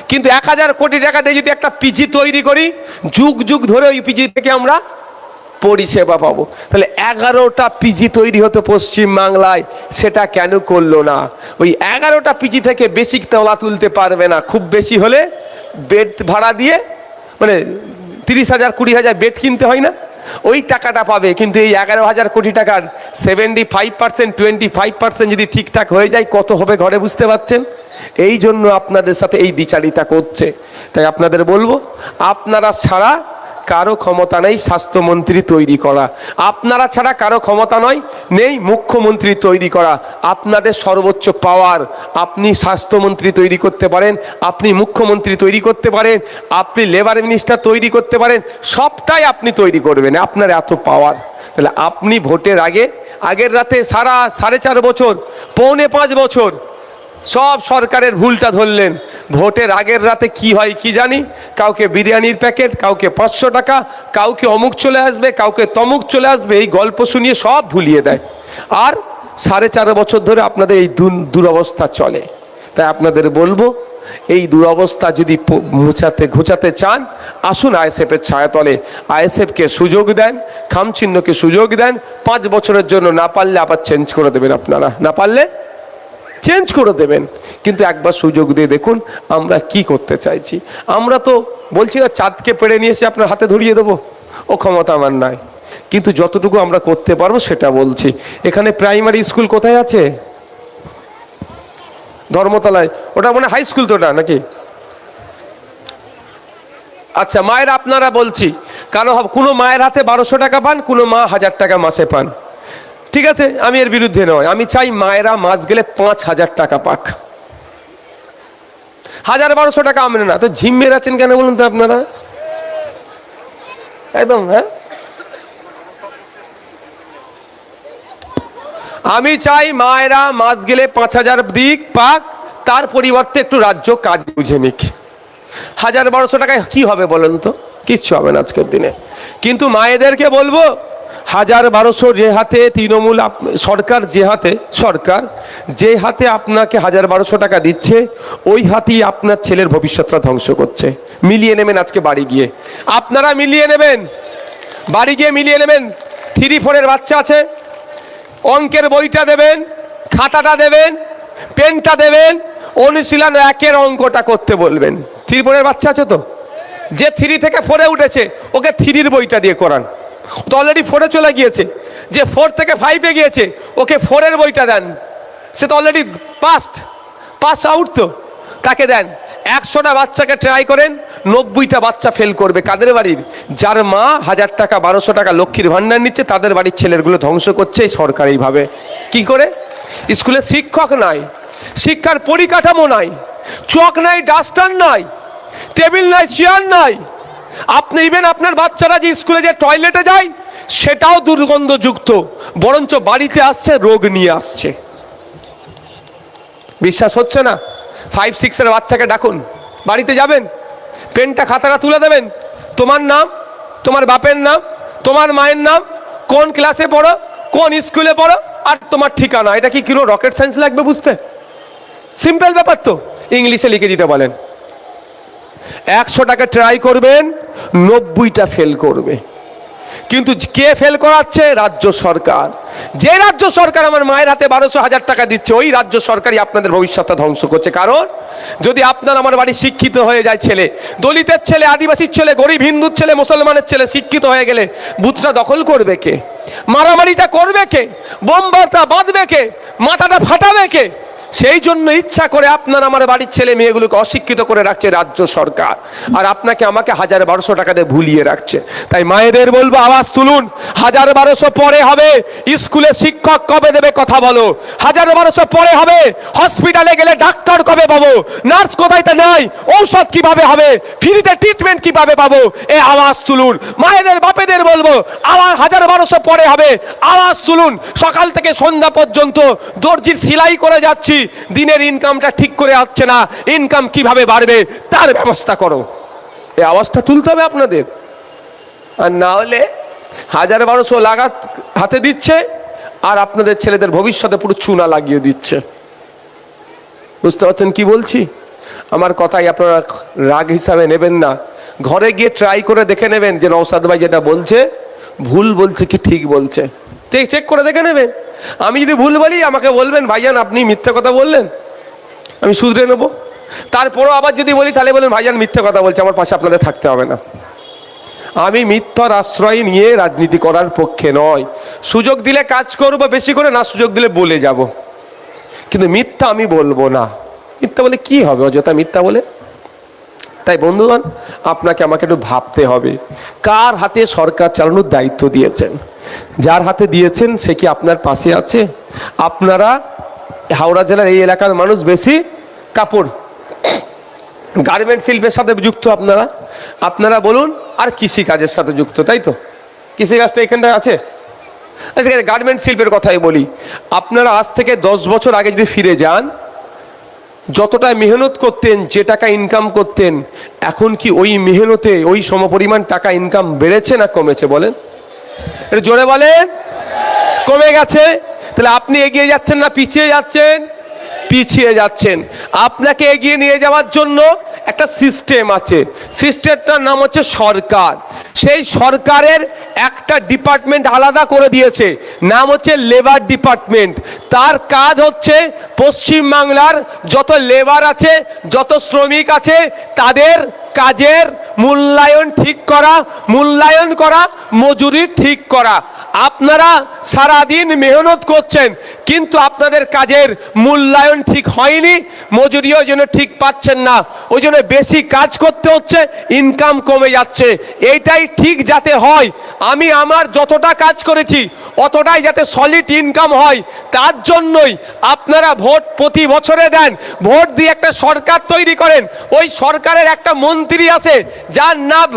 কিন্তু 1,000 কোটি টাকা দিয়ে যদি একটা পিজি তৈরি করি, যুগ যুগ ধরে ওই পিজি থেকে আমরা পরিষেবা পাবো। তাহলে 11টা পিজি তৈরি হতো পশ্চিমবাংলায়, সেটা কেন করলো না? ওই 11টা পিজি থেকে বেশি তোলা তুলতে পারবে না, খুব বেশি হলে বেড ভাড়া দিয়ে, মানে 30,000 20,000 বেড কিনতে হয় না, ওই টাকাটা পাবে। কিন্তু এই 11,000 কোটি টাকার 75%, 25% যদি ঠিকঠাক হয়ে যায়, কত হবে ঘরে বুঝতে পারছেন? এই জন্য আপনাদের সাথে এই দ্বিচারিতা করছে। তাই আপনাদের বলবো, আপনারা ছাড়া কারো ক্ষমতা নেই স্বাস্থ্যমন্ত্রী তৈরি করা, আপনারা ছাড়া কারো ক্ষমতা নেই মুখ্যমন্ত্রী তৈরি করা। আপনাদের সর্বোচ্চ পাওয়ার, আপনি স্বাস্থ্যমন্ত্রী তৈরি করতে পারেন, আপনি মুখ্যমন্ত্রী তৈরি করতে পারেন, আপনি লেবার মিনিস্টার তৈরি করতে পারেন, সবটাই আপনি তৈরি করবেন, আপনার এত পাওয়ার। তাহলে আপনি ভোটের আগের রাতে সারা 4.5 বছর, 4.5 বছর সব সরকারের ভুলটা ধরলেন। ভোটের আগের রাতে কি হয় কি জানি, কাউকে বিরিয়ানির প্যাকেট, কাউকে 500 টাকা, কাউকে অমুক চলে আসবে, কাউকে তমুক চলে আসবে, এই গল্প শুনিয়ে সব ভুলিয়ে দেয়। আর 4.5 বছর ধরে আপনাদের এই দুরবস্থা চলে। তাই আপনাদের বলবো, এই দুরবস্থা যদি ঘোচাতে চান, আসুন আইএসএফের ছায়াতলে। আইএসএফকে সুযোগ দেন, খামচিহ্নকে সুযোগ দেন। 5 বছরের জন্য, না পারলে আবার চেঞ্জ করে দেবেন। আপনারা না পারলে চেঞ্জ করে দেবেন, কিন্তু একবার সুযোগ দিয়ে দেখুন আমরা কি করতে চাইছি। আমরা তো বলছি না চাঁদকে পেড়ে নিয়ে এসে আপনার হাতে ধরিয়ে দেবো, ও ক্ষমতা আমার নাই, কিন্তু যতটুকু আমরা করতে পারবো সেটা বলছি। এখানে প্রাইমারি স্কুল কোথায় আছে? ধর্মতলায়। ওটা মানে হাই স্কুল তো, ওটা নাকি? আচ্ছা মায়ের আপনারা বলছি, কারণ কোনো মায়ের হাতে 1200 টাকা পান, কোনো মা 1000 টাকা মাসে পান। ঠিক আছে, আমি এর বিরুদ্ধে নয়, আমি চাই মায়েরা মাস গেলে 5000 টাকা পাক। 1000-1200 টাকা আমি না, তো ঝিম্মের আছেন কেন বলুন তো আপনারা? একদম হ্যাঁ, আমি চাই মায়েরা মাস গেলে 5000 দিক পাক, তার পরিবর্তে একটু রাজ্য কাজ বুঝে নিক। 1000-1200 টাকায় কি হবে বলেন তো? কিচ্ছু হবে না আজকের দিনে। কিন্তু মায়েদেরকে বলবো, 1000-1200 যে হাতে তৃণমূল সরকার, যে হাতে আপনাকে 1000-1200 টাকা দিচ্ছে, ওই হাতেই আপনার ছেলের ভবিষ্যৎটা ধ্বংস করছে। মিলিয়ে নেবেন আজকে বাড়ি গিয়ে, আপনারা মিলিয়ে নেবেন, বাড়ি গিয়ে মিলিয়ে নেবেন। 3-4 বাচ্চা আছে, অঙ্কের বইটা দেবেন, খাতাটা দেবেন, পেনটা দেবেন, অনুশীলন 1-এর অঙ্কটা করতে বলবেন। 3-4 বাচ্চা আছে তো, যে 3 থেকে 4-এ উঠেছে ওকে 3-র বইটা দিয়ে করান, তো অলরেডি 4-এ চলে গিয়েছে। যে 4 থেকে 5-এ গিয়েছে ওকে 4-এর বইটা দেন, সে তো অলরেডি পাস আউট, তো তাকে দেন। 100টা বাচ্চাকে ট্রাই করেন, 90টা বাচ্চা ফেল করবে। কাদের বাড়ির? যার মা 1000 টাকা 1200 টাকা লক্ষ্মীর ভান্ডার নিচ্ছে, তাদের বাড়ির ছেলেগুলো ধ্বংস করছে এই সরকার এইভাবে। কি করে? স্কুলে শিক্ষক নাই, শিক্ষার পরিকাঠামো নাই, চক নাই, ডাস্টার নাই, টেবিল নাই, চেয়ার নাই। আপনি ইভেন আপনার বাচ্চারা যে স্কুলে যে টয়লেটে যায় সেটাও দুর্গন্ধযুক্ত, বরঞ্চ বাড়িতে আসছে রোগ নিয়ে আসছে। বিশ্বাস হচ্ছে না? 5-6-এর বাচ্চাকে ডাকুন, বাড়িতে যাবেন, পেনটা খাতাটা তুলে দেবেন, তোমার নাম, তোমার বাপের নাম, তোমার মায়ের নাম, কোন ক্লাসে পড়ো, কোন স্কুলে পড়ো, আর তোমার ঠিকানা। এটা কি কিলো রকেট সায়েন্স লাগবে বুঝতে? সিম্পল ব্যাপার তো, ইংলিশে লিখে দিতে বলেন। 100 টাকা ট্রাই করবেন, 90টা ফেল করবে। কিন্তু কে ফেল করাচ্ছে? রাজ্য সরকার। যে রাজ্য সরকার আমার মায়ের হাতে 1200-1000 টাকা দিচ্ছে, ওই রাজ্য সরকারই আপনাদের ভবিষ্যৎটা ধ্বংস করছে। কারণ যদি আপনার আমার বাড়ি শিক্ষিত হয়ে যায় ছেলে, দলিতের ছেলে, আদিবাসীর ছেলে, গরিব হিন্দুর ছেলে, মুসলমানের ছেলে শিক্ষিত হয়ে গেলে বুথটা দখল করবে কে? মারামারিটা করবে কে? বোমবারটা বাঁধবে কে? মাথাটা ফাটাবে কে? সেই জন্য ইচ্ছা করে আপনার আমার বাড়ির ছেলে মেয়েগুলোকে অশিক্ষিত করে রাখছে রাজ্য সরকার, আর আপনাকে আমাকে 1000-1200 টাকা দিয়ে ভুলিয়ে রাখছে। তাই মায়েদের বলবো, আওয়াজ তুলুন। 1000-1200 পরে হবে, স্কুলে শিক্ষক কবে দেবে কথা বলো। 1000-1200 পরে হবে, হসপিটালে গেলে ডাক্তার কবে পাবো, নার্স কোথায় তা নাই, ঔষধ কিভাবে হবে, ফ্রিতে ট্রিটমেন্ট কিভাবে পাবো, এ আওয়াজ তুলুন। মায়েদের বাপেদের বলবো, আবার 1000-1200 পরে হবে, আওয়াজ তুলুন। সকাল থেকে সন্ধ্যা পর্যন্ত দর্জির সেলাই করে যাচ্ছি, দিনের ইনকামটা ঠিক করে আসছে না, ইনকাম কিভাবে বাড়বে তার ব্যবস্থা করো। এই আওয়াজটা তুলতে হবে আপনাদের। আর না হলে 1000-1200 লাগাত হাতে দিচ্ছে, আর আপনাদের ছেলেদের ভবিষ্যতে পুরো চুনা লাগিয়ে দিচ্ছে। বুঝতে পারছেন কি বলছি? আমার কথাই আপনারা রাগ হিসাবে নেবেন না, ঘরে গিয়ে ট্রাই করে দেখে নেবেন যে নওশাদ ভাই যেটা বলছে ভুল বলছে কি ঠিক বলছে, চেক করে দেখে নেবেন। আমি যদি ভুল বলি আমাকে বলবেন, ভাইজান আপনি মিথ্যে কথা বললেন, আমি শুধরে নেব। তারপরও আবার যদি বলি তাহলে বলেন, ভাইজান মিথ্যে কথা বলছে, আমার পাশে আপনাদের থাকতে হবে না। আমি মিথ্যার আশ্রয় নিয়ে রাজনীতি করার পক্ষে নয়। সুযোগ দিলে কাজ করবো বেশি করে, না সুযোগ দিলে বলে যাব, কিন্তু মিথ্যা আমি বলবো না। মিথ্যা বলে কি হবে, অযথা মিথ্যা বলে। তাই বন্ধুগণ, আপনাকে আমাকে একটু ভাবতে হবে, কার হাতে সরকার চালানোর দায়িত্ব দিয়েছেন। যার হাতে দিয়েছেন সে কি আপনার পাশে আছে? আপনারা হাওড়া জেলার এই এলাকার মানুষ বেশি কাপড় গার্মেন্ট শিল্পের সাথে যুক্ত, আপনারা বলুন, আর কৃষি কাজের সাথে যুক্ত, তাই তো? কৃষি কাজটা এখানটায় আছে। গার্মেন্ট শিল্পের কথাই বলি, আপনারা আজ থেকে 10 বছর আগে যদি ফিরে যান, যতটা মেহনত করতেন, যে টাকা ইনকাম করতেন, এখন কি ওই মেহনতে ওই সমপরিমাণ টাকা ইনকাম বেড়েছে না কমেছে বলেন? এটা জোরে বলেন। কমে গেছে। তাহলে আপনি এগিয়ে যাচ্ছেন না পিছিয়ে যাচ্ছেন? পিছিয়ে যাচ্ছেন। আপনাকে এগিয়ে নিয়ে যাওয়ার জন্য একটা সিস্টেম আছে, সিস্টেমটার নাম হচ্ছে সরকার। সেই সরকারের একটা ডিপার্টমেন্ট আলাদা করে দিয়েছে, নাম হচ্ছে লেবার ডিপার্টমেন্ট। তার কাজ হচ্ছে পশ্চিমবাংলার যত লেবার আছে, যত শ্রমিক আছে, তাদের কাজের মূল্যায়ন ঠিক করা, মূল্যায়ন করা, মজুরি ঠিক করা। আপনারা সারাদিন মেহনত করছেন, কিন্তু আপনাদের কাজের মূল্যায়ন ঠিক হয়নি, মজুরিও যেন ঠিক পাচ্ছেন না, ওই জন্য বেশি কাজ করতে হচ্ছে, ইনকাম কমে যাচ্ছে। এইটাই ঠিক যাতে হয়, আমি আমার যতটা কাজ করেছি অতটাই যাতে সলিড ইনকাম হয়, তার জন্যই আপনারা ভোট প্রতি বছরে দেন। ভোট দিয়ে একটা সরকার তৈরি করেন, ওই সরকারের একটা মন্ত্রী আছে যার নাম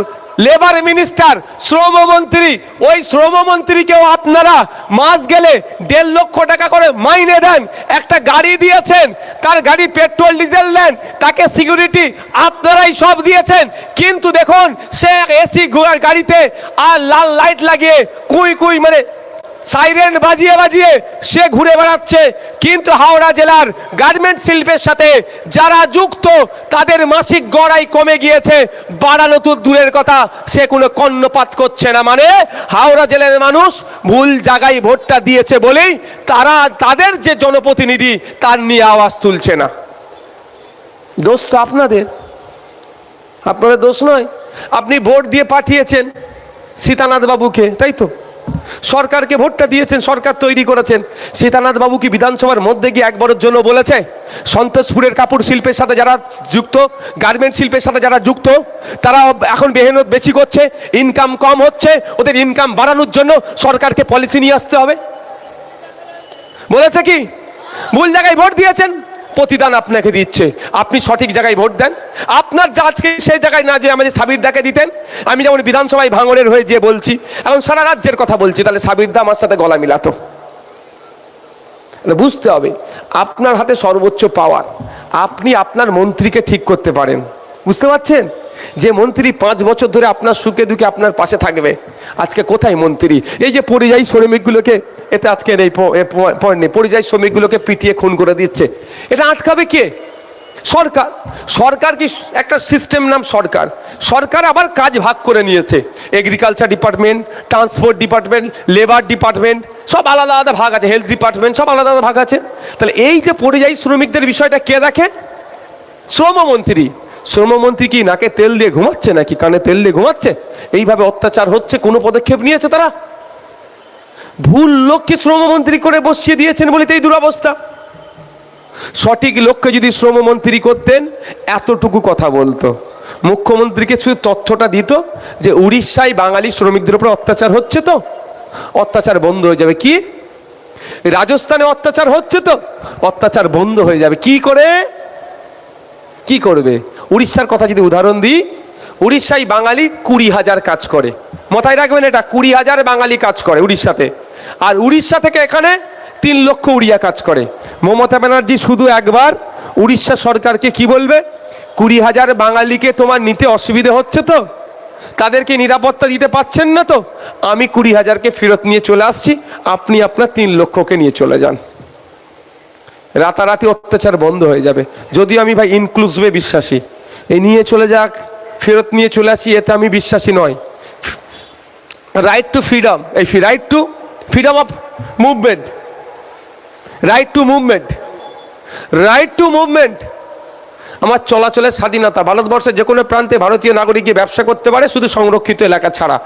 লেবার মিনিস্টার, শ্রমমন্ত্রী। ওই শ্রমমন্ত্রীকেও আপনারা মাস গেলে 1.5 লক্ষ টাকা করে মাইনে দেন। একটা গাড়ি দিয়েছেন, তার গাড়ি পেট্রোল ডিজেল দেন, তাকে সিকিউরিটি আপনারাই সব দিয়েছেন। কিন্তু দেখুন সে এসি গাড়িতে আর লাল লাইট লাগিয়ে কুই কুই মানে সাইরেন বাজিয়ে বাজিয়ে সে ঘুরে বেড়াচ্ছে। কিন্তু হাওড়া জেলার গার্মেন্ট শিল্পের সাথে যারা যুক্ত, তাদের মাসিক গড়াই কমে গিয়েছে, বাড়ানো তো দূরের কথা, সে কোনো কর্ণপাত করছে না। মানে হাওড়া জেলার মানুষ ভুল জায়গায় ভোটটা দিয়েছে বলেই তারা তাদের যে জনপ্রতিনিধি তার নিয়ে আওয়াজ তুলছে না। দোষ তো আপনাদের, আপনাদের দোষ নয়। আপনি ভোট দিয়ে পাঠিয়েছেন সীতানাথ বাবুকে, তাই তো? সরকারকে ভোটটা দিয়েছেন, সরকার তৈরি করেছেন। সীতানাথ বাবু কি বিধানসভার মধ্যে গিয়ে একবারের জন্য বলেছে সন্তোষপুরের কাপড় শিল্পের সাথে যারা যুক্ত, গার্মেন্ট শিল্পের সাথে যারা যুক্ত, তারা এখন মেহনত বেশি করছে, ইনকাম কম হচ্ছে, ওদের ইনকাম বাড়ানোর জন্য সরকারকে পলিসি নিয়ে আসতে হবে? বলেছে কি? ভুল জায়গায় ভোট দিয়েছেন, প্রতিদান আপনাকে দিচ্ছে। আপনি সঠিক জায়গায় ভোট দেন। আপনার যা আজকে সেই জায়গায় না যে আমাদের সাবির দাকে দিতেন। আমি যেমন বিধানসভায় ভাঙড়ের হয়ে যে বলছি, এখন সারা রাজ্যের কথা বলছি, তাহলে সাবির দা আমার সাথে গলা মিলাতো। বুঝতে হবে আপনার হাতে সর্বোচ্চ পাওয়ার, আপনি আপনার মন্ত্রীকে ঠিক করতে পারেন। বুঝতে পারছেন? যে মন্ত্রী 5 বছর ধরে আপনার সুখে দুঃখে আপনার পাশে থাকবে, আজকে কোথায় মন্ত্রী? এই যে পরিযায়ী শ্রমিকগুলোকে, এতে আজকের এই পরিযায়ী শ্রমিকগুলোকে পিটিয়ে খুন করে দিচ্ছে, এটা আটকাবে কে? সরকার। সরকার কি একটা সিস্টেম নাম সরকার। সরকার আবার কাজ ভাগ করে নিয়েছে, agriculture department, transport department, labour department, সব আলাদা আলাদা ভাগ আছে, হেলথ ডিপার্টমেন্ট, সব আলাদা আলাদা ভাগ আছে। তাহলে এই যে পরিযায়ী শ্রমিকদের বিষয়টা কে দেখে? শ্রমমন্ত্রী। শ্রমমন্ত্রী কি নাকে তেল দিয়ে ঘুমাচ্ছে নাকি কানে তেল দিয়ে ঘুমাচ্ছে? এইভাবে অত্যাচার হচ্ছে, কোনো পদক্ষেপ নিয়েছে তারা? ভুল লোককে শ্রমমন্ত্রী করে বসিয়ে দিয়েছেন বলে এই দুরবস্থা। সঠিক লোককে যদি শ্রমমন্ত্রী করতেন এতটুকু কথা বলতো, মুখ্যমন্ত্রীকে শুধু তথ্যটা দিত যে উড়িষ্যায় বাঙালি শ্রমিকদের উপর অত্যাচার হচ্ছে, তো অত্যাচার বন্ধ হয়ে যাবে। কি রাজস্থানে অত্যাচার হচ্ছে, তো অত্যাচার বন্ধ হয়ে যাবে। কি করে, কি করবে? উড়িষ্যার কথা যদি উদাহরণ দিই, উড়িষ্যায় বাঙালি 20,000 কাজ করে, মাথায় রাখবেন এটা, 20,000 বাঙালি কাজ করে উড়িষ্যাতে। আর উড়িষ্যা থেকে এখানে 3 লক্ষ উড়িয়া কাজ করে। মমতা ব্যানার্জি শুধু একবার উড়িষ্যা সরকারকে কি বলবে? 20,000 বাঙালিকে তোমার নিতে অসুবিধে হচ্ছে, তো তাদেরকে নিরাপত্তা দিতে পারছেন না, তো আমি 20,000কে ফেরত নিয়ে চলে আসছি, আপনি আপনার 3 লক্ষকে নিয়ে চলে যান। রাতারাতি অত্যাচার বন্ধ হয়ে যাবে। যদিও আমি ভাই ইনক্লুসিভে বিশ্বাসী, এই নিয়ে চলে যাক, ফেরত নিয়ে চলে আসি, এতে আমি বিশ্বাসী নয়। রাইট টু ফ্রিডম, এই right two freedom of movement, right two movement, right two movement, আমার চলাচলের স্বাধীনতা। ভারতবর্ষের যে কোনো প্রান্তে ভারতীয় নাগরিক গিয়ে ব্যবসা করতে পারে, শুধু সংরক্ষিত এলাকা ছাড়া।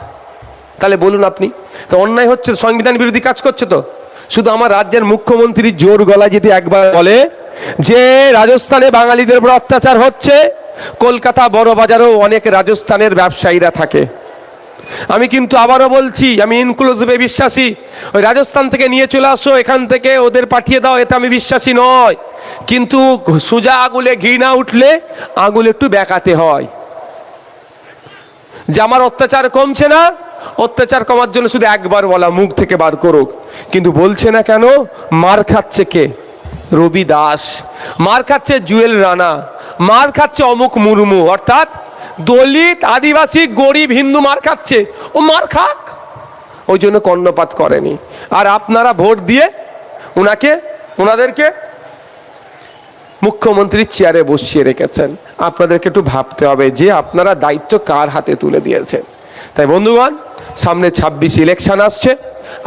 তাহলে বলুন আপনি, তো অন্যায় হচ্ছে, সংবিধান বিরোধী কাজ করছে তো। শুধু আমার রাজ্যের মুখ্যমন্ত্রী জোর গলায় যদি একবার বলে যে রাজস্থানে বাঙালিদের উপর অত্যাচার হচ্ছে, কলকাতা বড় বাজারেও অনেক রাজস্থানের ব্যবসায়ীরা থাকে। আমি কিন্তু আবারও বলছি, আমি ইনক্লুসিভে বিশ্বাসী। ওই রাজস্থান থেকে নিয়ে চলে আসো, এখান থেকে ওদের পাঠিয়ে দাও, এতে আমি বিশ্বাসী নয়। কিন্তু সোজা আগুলে ঘি না উঠলে আগুল একটু বেঁকাতে হয়। যে আমার অত্যাচার কমছে না, অত্যাচার কমার জন্য শুধু একবার বলা, মুখ থেকে বার করুক। কিন্তু বলছে না কেন? মার খাচ্ছে কে? রবি দাস, মার খাচ্ছে জুয়েল রানা, মার খাচ্ছে অমুক মুর্মু, অর্থাৎ দলিত, আদিবাসী, গরিব, হিন্দু মার খাচ্ছে। ও মার খাক, ওই জন্য কর্ণপাত করেনি। আর আপনারা ভোট দিয়ে ওনাদেরকে মুখ্যমন্ত্রীর চেয়ারে বসিয়ে রেখেছেন। আপনাদেরকে একটু ভাবতে হবে যে আপনারা দায়িত্ব কার হাতে তুলে দিয়েছেন। তাই বন্ধুগণ, সামনে 26 ইলেকশন আসছে,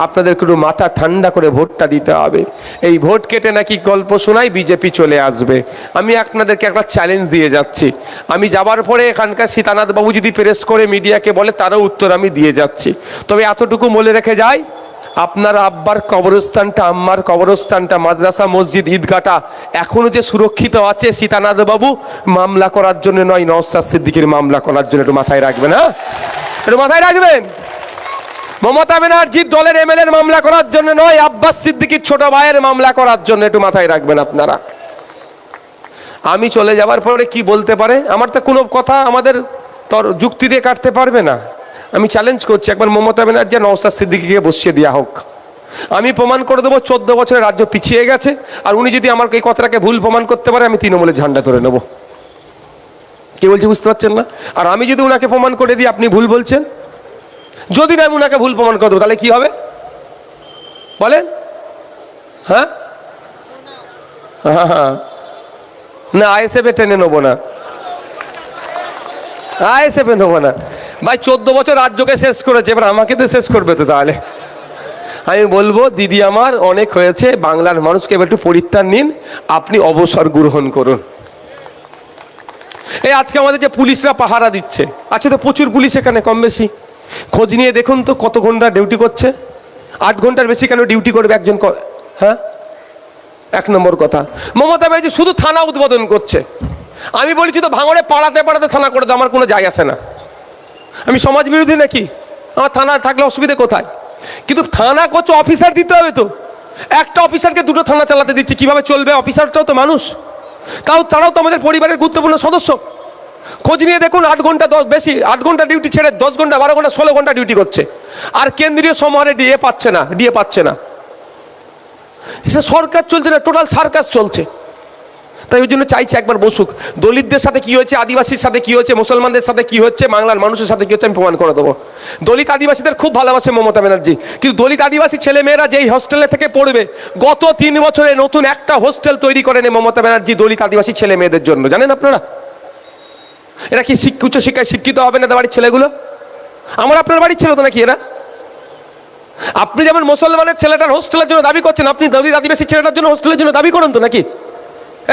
আপনাদেরকে একটু মাথা ঠান্ডা করে ভোটটা দিতে হবে। এই ভোট কেটে নাকি গল্প শোনাই বিজেপি চলে আসবে। আমি আপনাদেরকে একটা চ্যালেঞ্জ দিয়ে যাচ্ছি, আমি যাবার পরে এখানকার সীতানাথ বাবু যদি প্রেস করে মিডিয়াকে বলে তারও উত্তর আমি দিয়ে যাচ্ছি। তবে এতটুকু বলে রেখে যাই, আপনার আব্বার কবরস্থানটা, আম্মার কবরস্থানটা, মাদ্রাসা, মসজিদ, ঈদগাহটা এখনো যে সুরক্ষিত আছে সীতানাথ বাবু মামলা করার জন্য নয়, নওশাদ সিদ্দিকীর মামলা করার জন্য। একটু মাথায় রাখবেন, হ্যাঁ, একটু মাথায় রাখবেন। মমতা ব্যানার্জির দলের এমএলএর মামলা করার জন্য নয়, আব্বাস সিদ্দিকীর ছোট ভাইয়ের মামলা করার জন্য। একটু মাথায় রাখবেন আপনারা। আমি চলে যাবার পরে কি বলতে পারে, আমার তো কোনো কথা আমাদের যুক্তি দিয়ে কাটতে পারবে না। আমি চ্যালেঞ্জ করছি, একবার মমতা ব্যানার্জি নওশাদ সিদ্দিকীকে বসিয়ে দেওয়া হোক। আমি প্রমাণ করে দেবো 14 বছরের রাজ্য পিছিয়ে গেছে, আর উনি যদি আমার এই কথাটাকে ভুল প্রমাণ করতে পারে, আমি তৃণমূলের ঝান্ডা ধরে নেব। কি বলছি বুঝতে পারছেন না? আর আমি যদি উনাকে প্রমাণ করে দিই আপনি ভুল বলছেন, যদি না আমি উনাকে ভুল প্রমাণ করে দেবো, তাহলে কি হবে বলেন? হ্যাঁ হ্যাঁ, না আইএসএফে টেনে নেবো না, আইএসএফে নেবো না ভাই। 14 বছর রাজ্যকে শেষ করেছে, এবার আমাকে তো শেষ করবে তো। তাহলে আমি বলবো, দিদি আমার অনেক হয়েছে, বাংলার মানুষকে এবার একটু পরিত্রাণ নিন, আপনি অবসর গ্রহণ করুন। এই আজকে আমাদের যে পুলিশরা পাহারা দিচ্ছে, আছে তো প্রচুর পুলিশ এখানে, কম বেশি খোঁজ নিয়ে দেখুন তো কত ঘন্টা ডিউটি করছে। 8 ঘন্টার বেশি কেন ডিউটি করবে একজন? হ্যাঁ, 1 নম্বর কথা, মমতা ব্যানার্জি শুধু থানা উদ্বোধন করছে। আমি বলেছি তো ভাঙড়ে পাড়াতে পাড়াতে থানা করে দাও, আমার কোনো যায় আসে না। আমি সমাজ বিরোধী নাকি? আমার থানা থাকলে অসুবিধে কোথায়? কিন্তু থানা করছে, অফিসার দিতে হবে তো। একটা অফিসারকে 2টো থানা চালাতে দিচ্ছে, কিভাবে চলবে? অফিসারটাও তো মানুষ, তারাও তো আমাদের পরিবারের গুরুত্বপূর্ণ সদস্য। খোঁজ নিয়ে দেখুন, 8 ঘন্টা 8 ঘন্টা ডিউটি ছেড়ে 10 ঘন্টা, 12 ঘন্টা, 16 ঘন্টা ডিউটি করছে। আর কেন্দ্রীয় সমহারে ডিএ পাচ্ছে না। সরকার চলছে না, টোটাল সার্কাস চলছে। তাই ওই জন্য চাইছি একবার বসুক। দলিতদের সাথে কি হয়েছে, আদিবাসীর সাথে কি হয়েছে, মুসলমানদের সাথে কি হচ্ছে, বাংলার মানুষের সাথে কি হচ্ছে, আমি প্রমাণ করে দেবো। দলিত আদিবাসীদের খুব ভালোবাসে মমতা ব্যানার্জি, কিন্তু দলিত আদিবাসী ছেলে মেয়েরা যেই হোস্টেলে থেকে পড়বে, গত 3 বছরে নতুন একটা হোস্টেল তৈরি করেনি মমতা ব্যানার্জি দলিত আদিবাসী ছেলে মেয়েদের জন্য। জানেন আপনারা? এরা কি উচ্চ শিক্ষায় শিক্ষিত হবে না বাড়ির ছেলেগুলো? আমার আপনার বাড়ির ছেলে তো নাকি এরা? আপনি যেমন মুসলমানের ছেলেটার হোস্টেলের জন্য দাবি করছেন, আপনি দলিত আদিবাসী ছেলেটার জন্য হোস্টেলের জন্য দাবি করুন তো নাকি?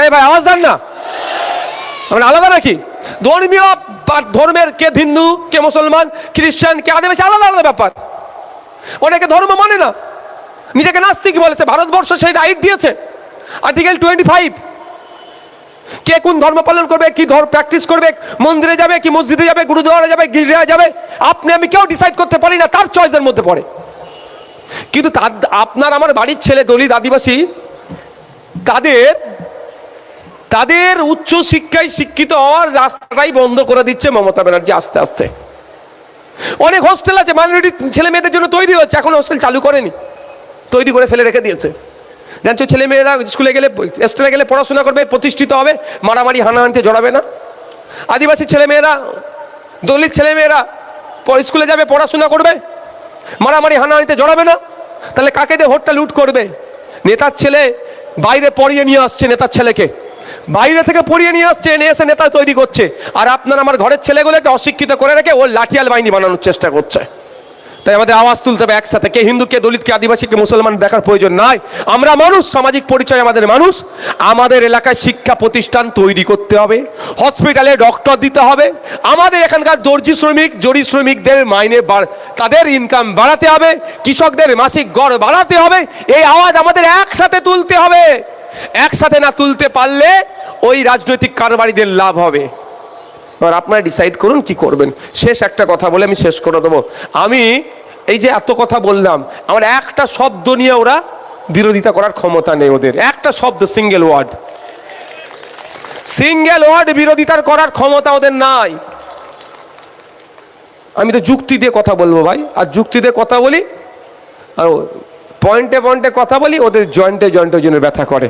এই ভাই আওয়াজ দেন না, আমরা আলাদা নাকি? ধর্মীয় ধর্মের, কে হিন্দু, কে মুসলমান, খ্রিস্টান, কে আদিবাসী, আলাদা আলাদা ব্যাপার। অনেকে ধর্ম মানে না, নিজেকে নাস্তিক বলেছে, ভারতবর্ষ সেই রাইট দিয়েছে, আর্টিকেল 25। কে কোন ধর্ম পালন করবে, কি ধর্ম প্র্যাকটিস করবে, মন্দিরে যাবে কি মসজিদে যাবে, গুরুদ্বারে যাবে, গির্জায় যাবে, আপনি আমি কেউ ডিসাইড করতে পারি না, তার চয়েসের মধ্যে পড়ে। কিন্তু আপনার আমার বাড়ির ছেলে দলিত আদিবাসী, তাদের উচ্চ শিক্ষায় শিক্ষিত হওয়ার রাস্তাটাই বন্ধ করে দিচ্ছে মমতা ব্যানার্জি আস্তে আস্তে। অনেক হোস্টেল আছে মাইনরিটি ছেলে মেয়েদের জন্য তৈরি হচ্ছে, এখন হোস্টেল চালু করেনি, তৈরি করে ফেলে রেখে দিয়েছে। জানছো, ছেলে মেয়েরা স্কুলে গেলে, স্কুলে গেলে পড়াশোনা করবে, প্রতিষ্ঠিত হবে, মারামারি হানাহানিতে জড়াবে না। আদিবাসী ছেলে মেয়েরা, দলিত ছেলে মেয়েরা স্কুলে যাবে, পড়াশোনা করবে, মারামারি হানাহানিতে জড়াবে না। তাহলে কাকে দিয়ে ভোটটা লুট করবে? নেতার ছেলে বাইরে পড়িয়ে নিয়ে আসছে, নেতার ছেলেকে বাইরে থেকে পড়িয়ে নিয়ে আসছে, এনে এসে নেতা তৈরি করছে। আর আপনার আমার ঘরের ছেলেগুলোকে অশিক্ষিত করে রেখে ও লাঠিয়াল বাহিনী বানানোর চেষ্টা করছে। তাই আমাদের আওয়াজ তুলতে হবে একসাথে। কে হিন্দু, কে দলিত, কে আদিবাসী, কে মুসলমান দেখার প্রয়োজন নাই। আমরা মানুষ, সামাজিক পরিচয় আমাদের মানুষ। আমাদের এলাকায় শিক্ষা প্রতিষ্ঠান তৈরি করতে হবে, হসপিটালে ডক্টর দিতে হবে, আমাদের এখানকার দর্জি শ্রমিক, জরি শ্রমিকদের মাইনে তাদের ইনকাম বাড়াতে হবে, কৃষকদের মাসিক গড় বাড়াতে হবে। এই আওয়াজ আমাদের একসাথে তুলতে হবে। একসাথে না তুলতে পারলে ওই রাজনৈতিক কারবারিদের লাভ হবে। এবার আপনারা ডিসাইড করুন কি করবেন। শেষ একটা কথা বলে আমি শেষ করে দেবো। আমি এই যে এত কথা বললাম, আমার একটা শব্দ নিয়ে ওরা বিরোধিতা করার ক্ষমতা নেই ওদের। একটা শব্দ, সিঙ্গেল ওয়ার্ড বিরোধিতার করার ক্ষমতা ওদের নাই। আমি তো যুক্তি দিয়ে কথা বলবো ভাই, আর যুক্তি দিয়ে কথা বলি আর পয়েন্টে পয়েন্টে কথা বলি, ওদের জয়েন্টে জন্য ব্যথা করে।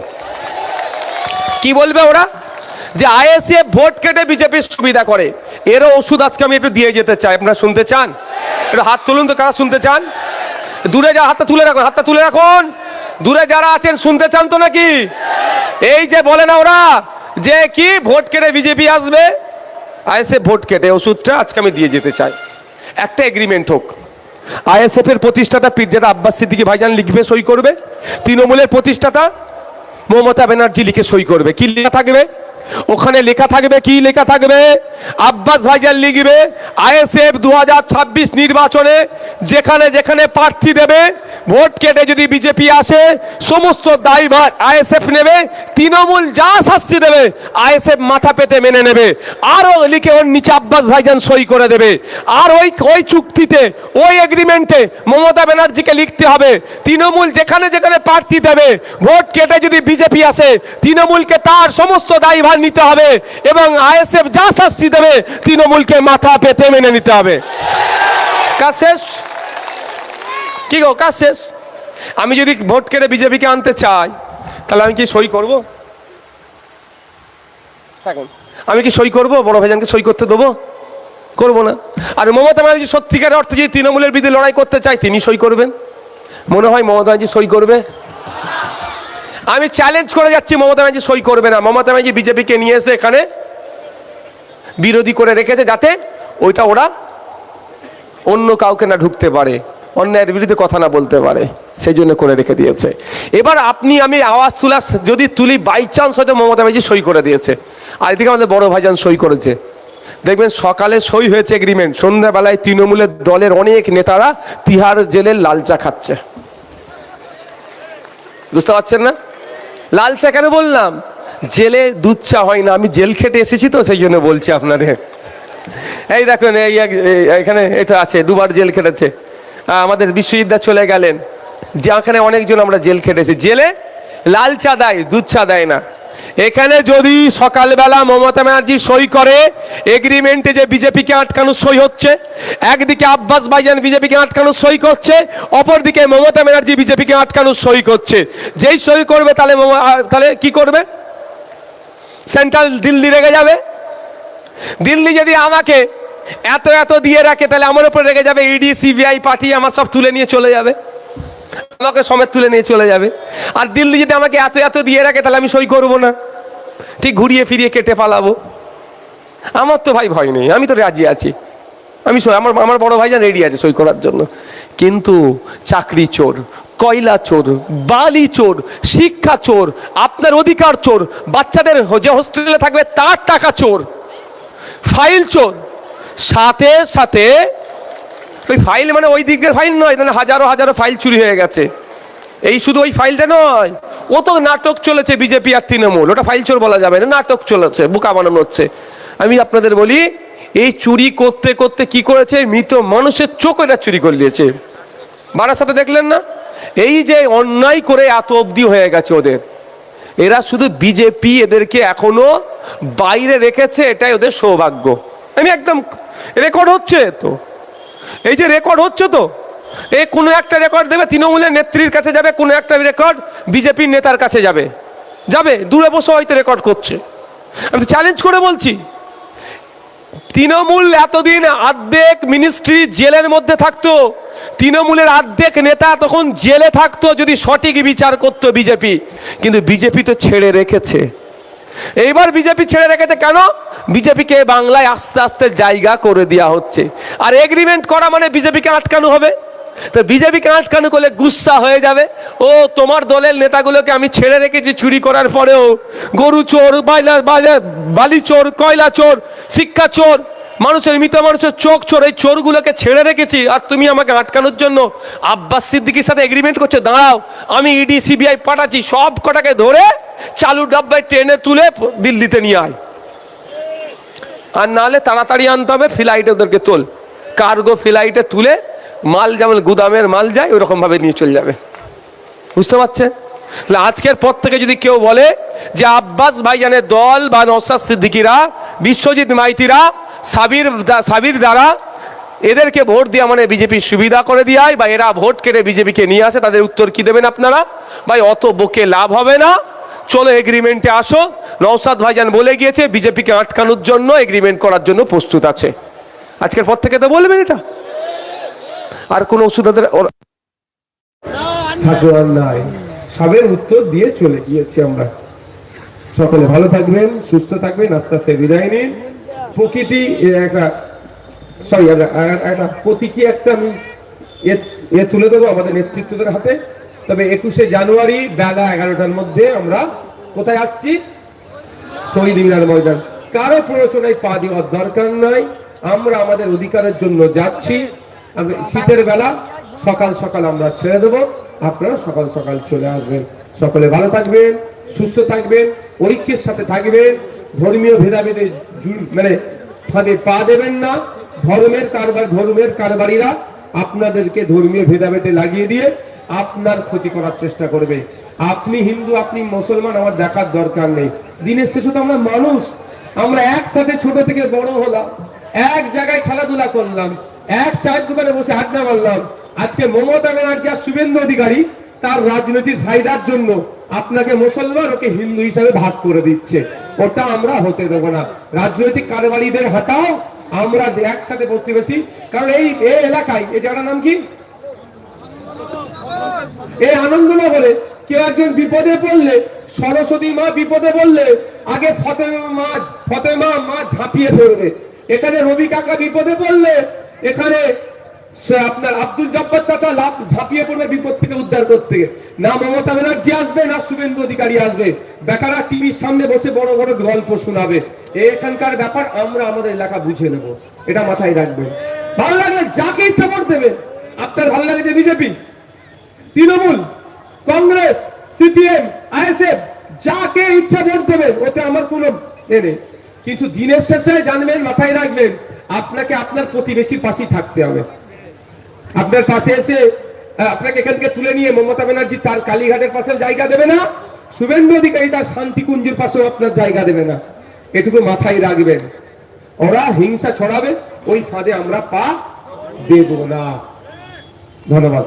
কি বলবে ওরা? যে আইএসএফ ভোট কেটে বিজেপির সুবিধা করে। এরও ওষুধ আজকে আমি একটু দিয়ে যেতে চাই। আপনারা শুনতে চান? একটু হাত তুলুন তো, কারা শুনতে চান? দূরে যা, হাতটা তুলে রাখুন, দূরে যারা আছেন শুনতে চান তো নাকি? এই যে বলে না ওরা যে কি ভোট কেটে বিজেপি আসবে, আইএসএফ ভোট কেটে ওষুধটা আজকে আমি দিয়ে যেতে চাই, একটা এগ্রিমেন্ট হোক। আইএসএফ এর প্রতিষ্ঠাতা পীরজাদা আব্বাস সিদ্দিকী ভাইজান লিখবে, সই করবে। তৃণমূলের প্রতিষ্ঠাতা মমতা ব্যানার্জি লিখে সই করবে। কি লেখা থাকবে ওখানে? লেখা থাকবে, কি লেখা থাকবে? আব্বাস ভাইজান লিখবে আইএসএফ 2026 নির্বাচনে যেখানে যেখানে প্রার্থী দেবে, ভোট কেটে যদি বিজেপি আসে সমস্ত দায়ভার আইএসএফ নেবে, তৃণমূল যা শাস্তি দেবে আইএসএফ মাথা পেতে মেনে নেবে। আরও লিখে ওর নিচে আব্বাস ভাইজান সই করে দেবে। আর ওই চুক্তিতে, ওই এগ্রিমেন্টে মমতা ব্যানার্জিকে লিখতে হবে তৃণমূল যেখানে যেখানে প্রার্থী দেবে, ভোট কেটে যদি বিজেপি আসে তৃণমূলকে তার সমস্ত দায়ভার নিতে হবে এবং আইএসএফ যা শাস্তি দেবে তৃণমূলকে মাথা পেতে মেনে নিতে হবে। কাজ শেষ। কি গো, কাজ শেষ। আমি যদি ভোট কেটে বিজেপিকে আনতে চাই তাহলে আমি কি সই করব? আমি কি সই করব? বড় ভাইজানকে সই করতে দেবো? করবো না। আর মমতা ব্যানার্জি সত্যিকারের অর্থে যদি তৃণমূলের বিরুদ্ধে লড়াই করতে চায় তিনি সই করবেন? মনে হয় মমতা ব্যানার্জি সই করবে? আমি চ্যালেঞ্জ করে যাচ্ছি, মমতা ব্যানার্জি সই করবে না। মমতা ব্যানার্জি বিজেপিকে নিয়ে এসে এখানে বিরোধী করে রেখেছে যাতে ওইটা ওরা অন্য কাউকে না ঢুকতে পারে, অন্যায়ের বিরুদ্ধে কথা না বলতে পারে, সেই জন্য করে রেখে দিয়েছে। এবার আপনি আমি আওয়াজ যদি তুলি বাই চান্স হয়তো মমতা ব্যানার্জি সই করে দিয়েছে, আর এদিকে আমাদের বড় ভাইজান সই করেছে, দেখবেন সকালে সই হয়েছে এগ্রিমেন্ট, সন্ধ্যাবেলায় তৃণমূলের দলের অনেক নেতারা তিহার জেলের লাল চা খাচ্ছে। বুঝতে পারছেন না? লাল চা কেন বললাম? জেলে দুধ চা হয় না, আমি জেল খেটে এসেছি তো সেই জন্য বলছি আপনাদের। এই দেখুন এখানে এটা আছে, দুবার জেল খেটেছে আমাদের বিশ্বজিৎদা চলে গেলেন, যেখানে অনেকজন আমরা জেল খেটেছি। জেলে লাল চা দেয়, দুধ চা দেয় না। এখানে যদি সকালবেলা মমতা ব্যানার্জি সই করে এগ্রিমেন্টে যে বিজেপিকে আটকানোর সই হচ্ছে, একদিকে আব্বাস ভাইজান বিজেপিকে আটকানোর সই করছে, অপরদিকে মমতা ব্যানার্জি বিজেপিকে আটকানোর সই করছে। যেই সই করবে তাহলে কি করবে? সেন্ট্রাল দিল্লি রেগে যাবে। দিল্লি যদি আমাকে এত এত দিয়ে রাখে তাহলে আমার উপর রেগে যাবে, ইডি সিবিআই পাঠিয়ে আমার সব তুলে নিয়ে চলে যাবে, আমাকে সমেত তুলে নিয়ে চলে যাবে। আর দিল্লি যদি আমাকে এত এত দিয়ে রাখে তাহলে আমি সই করব না, ঠিক ঘুরিয়ে ফিরিয়ে কেটে পালাবো। আমার তো ভাই ভয় নেই, আমি তো রাজি আছি, আমি আমার বড় ভাইজান রেডি আছে সই করার জন্য। কিন্তু চাকরি চোর, কয়লা চোর, বালি চোর, শিক্ষা চোর, আপনার অধিকার চোর, বাচ্চাদের যে হোস্টেলে থাকবে তার টাকা চোর, ফাইল চোর, সাথে সাথে ওই ফাইল মানে ওই দিকের ফাইল নয়, হাজারো হাজারো ফাইল চুরি হয়ে গেছে। এই শুধু ওই ফাইলটা নয়, ও তো নাটক চলেছে বিজেপি আর তৃণমূল, ওটা ফাইল চোর বলা যাবে না, নাটক চলেছে, বোকা বানানো হচ্ছে। আমি আপনাদের বলি, এই চুরি করতে করতে কি করেছে, মৃত মানুষের চোখ এটা চুরি করে নিয়েছে। বারাসাতে দেখলেন না? এই যে অন্যায় করে এত অবধি হয়ে গেছে ওদের, এরা শুধু বিজেপি এদেরকে এখনো বাইরে রেখেছে, এটাই ওদের সৌভাগ্য। আমি একদম রেকর্ড হচ্ছে তো, এই যে রেকর্ড হচ্ছে তো, এই কোনো একটা রেকর্ড দেবে তৃণমূলের নেত্রীর কাছে যাবে, কোনো একটা রেকর্ড বিজেপির নেতার কাছে যাবে, দূরে বসে হয়তো রেকর্ড করছে। আমি তো চ্যালেঞ্জ করে বলছি, তৃণমূল এতদিন অর্ধেক মিনিস্ট্রি জেলের মধ্যে থাকতো, তৃণমূলের অর্ধেক নেতা তখন জেলে থাকতো যদি সঠিক বিচার করতো বিজেপি, কিন্তু বিজেপি তো ছেড়ে রেখেছে। এইবার বিজেপি ছেড়ে রেখেছে কেন? বিজেপিকে বাংলায় আস্তে আস্তে জায়গা করে দেওয়া হচ্ছে। আর এগ্রিমেন্ট করা মানে বিজেপিকে আটকানো হবে, তো বিজেপিকে আটকানো করলে গুসা হয়ে যাবে, ও তোমার দলের নেতাগুলোকে আমি ছেড়ে রেখেছি চুরি করার পরেও, গরু চোর, বালি চোর, কয়লা চোর, শিক্ষা চোর, মানুষের মৃত মানুষের চোখ চোর, এই চোরগুলোকে ছেড়ে রেখেছি, আর তুমি আমাকে আটকানোর জন্য আব্বাস সিদ্দিকীর সাথে এগ্রিমেন্ট করছো, দাঁড়াও আমি ইডি সিবিআই পাঠাচ্ছি, সব কটাকে ধরে চালু ডাব্বায় ট্রেনে তুলে দিল্লিতে নিয়ে আয়, আর নাহলে তাড়াতাড়ি আনতে হবে, ফ্লাইটে ওদেরকে তোল, কার্গো ফ্লাইটে তুলে মাল যেমন গুদামের মাল যায় ওইরকম ভাবে নিয়ে চলে যাবে। বুঝতে পারছেন? তাহলে আজকের পর থেকে যদি কেউ বলে যে আব্বাস ভাইজানের দল বা নওশাদ সিদ্দিকীরা, বিশ্বজিৎ মাইতিরা, সাবির দ্বারা এদেরকে ভোট দেওয়া মানে বিজেপির সুবিধা করে দেওয়ায়, বা এরা ভোট কেটে বিজেপিকে নিয়ে আসে, তাদের উত্তর কি দেবেন আপনারা? ভাই অত বকে লাভ হবে না, চলো এগ্রিমেন্টে আসো। নওশাদ ভাইজান বলে গিয়েছে বিজেপিকে আটকানোর জন্য এগ্রিমেন্ট করার জন্য প্রস্তুত আছে। আজকের পর থেকে তো বলবেন এটা, আর কোন ওষুধ ঠাকুর নাই, সবের উত্তর দিয়ে চলে গিয়েছি আমরা। সকলে ভালো থাকবেন, সুস্থ থাকবেন, আস্তে আস্তে বিদায় নিন। প্রকৃতি একটা একটা প্রতীকী একটা আমি তুলে দেবো আমাদের নেতৃত্বদের হাতে। তবে 21শে জানুয়ারি বেলা 11টার মধ্যে আমরা কোথায় আসছি? শহীদ মিনার ময়দান। কারো প্ররোচনায় পা দেওয়ার দরকার নাই, আমরা আমাদের অধিকারের জন্য যাচ্ছি। শীতের বেলা সকাল সকাল আমরা ছেড়ে দেবো, আপনারা সকাল সকাল চলে আসবেন। সকলে ভালো থাকবেন, সুস্থ থাকবেন, ঐক্যের সাথে থাকবেন, ধর্মীয় ভেদাভেদে মানে ফাঁদে পা দেবেন না। ধর্মের কারবারিরা আপনাদেরকে ধর্মীয় ভেদাভেদে লাগিয়ে দিয়ে আপনার ক্ষতি করার চেষ্টা করবে। আপনি হিন্দু, আপনি মুসলমান, আমার দেখার দরকার নেই। দিনের শেষে তো আমরা মানুষ, আমরা একসাথে ছোট থেকে বড় হলাম, এক জায়গায় খেলাধুলা করলাম, এক চায়ের দোকানে বসে আড্ডা মারলাম। আজকে মমতা ব্যানার্জি আর শুভেন্দু অধিকারী তার রাজনৈতিক ফায়দার জন্য আপনাকে মুসলমান, ওকে হিন্দু হিসাবে ভাগ করে দিচ্ছে। ওটা আমরা হতে দেবো না। রাজনৈতিক কারবারিদের হটাও, আমরা একসাথে প্রতিবেশী। কারণ এই এলাকায় এই জায়গাটার নাম কি? এই আনন্দনগরে কেউ একজন বিপদে পড়লে, সরস্বতী মা বিপদে পড়লে আগে ফতেমা মা ঝাঁপিয়ে পড়বে। এখানে রবি কাকা বিপদে পড়লে এখানে আপনার আব্দুল জব্বার চাচা ঝাঁপিয়ে পড়বে বিপদ থেকে উদ্ধার করতে। না মমতা ব্যানার্জি আসবে, না শুভেন্দু অধিকারী আসবে। বেকারা টিভির সামনে বসে বড় বড় গল্প শোনাবে। এখানকার ব্যাপার আমরা আমাদের এলাকা বুঝে নেব, এটা মাথায় রাখবেন। ভালো লাগলে যাকে ইচ্ছা ভোট দেবেন। আপনার ভালো লাগে যে BJP, Trinamool, Congress, CPM, ISF, যাকে ইচ্ছা ভোট দেবেন, ওতে আমার কোনো নেই। কিন্তু দিনের শেষে জানবেন, মাথায় রাখবেন, আপনাকে আপনার প্রতিবেশীর পাশেই থাকতে হবে। আপনার পাশে এসে আপনাকে এখান থেকে তুলে নিয়ে মমতা ব্যানার্জি তার কালীঘাটের পাশে জায়গা দেবে না, শুভেন্দু অধিকারী তার শান্তিকুঞ্জের পাশেও আপনার জায়গা দেবে না। এটুকু মাথায় রাখবেন। ওরা হিংসা ছড়াবে, ওই ফাঁদে আমরা পা দেব না। ধন্যবাদ।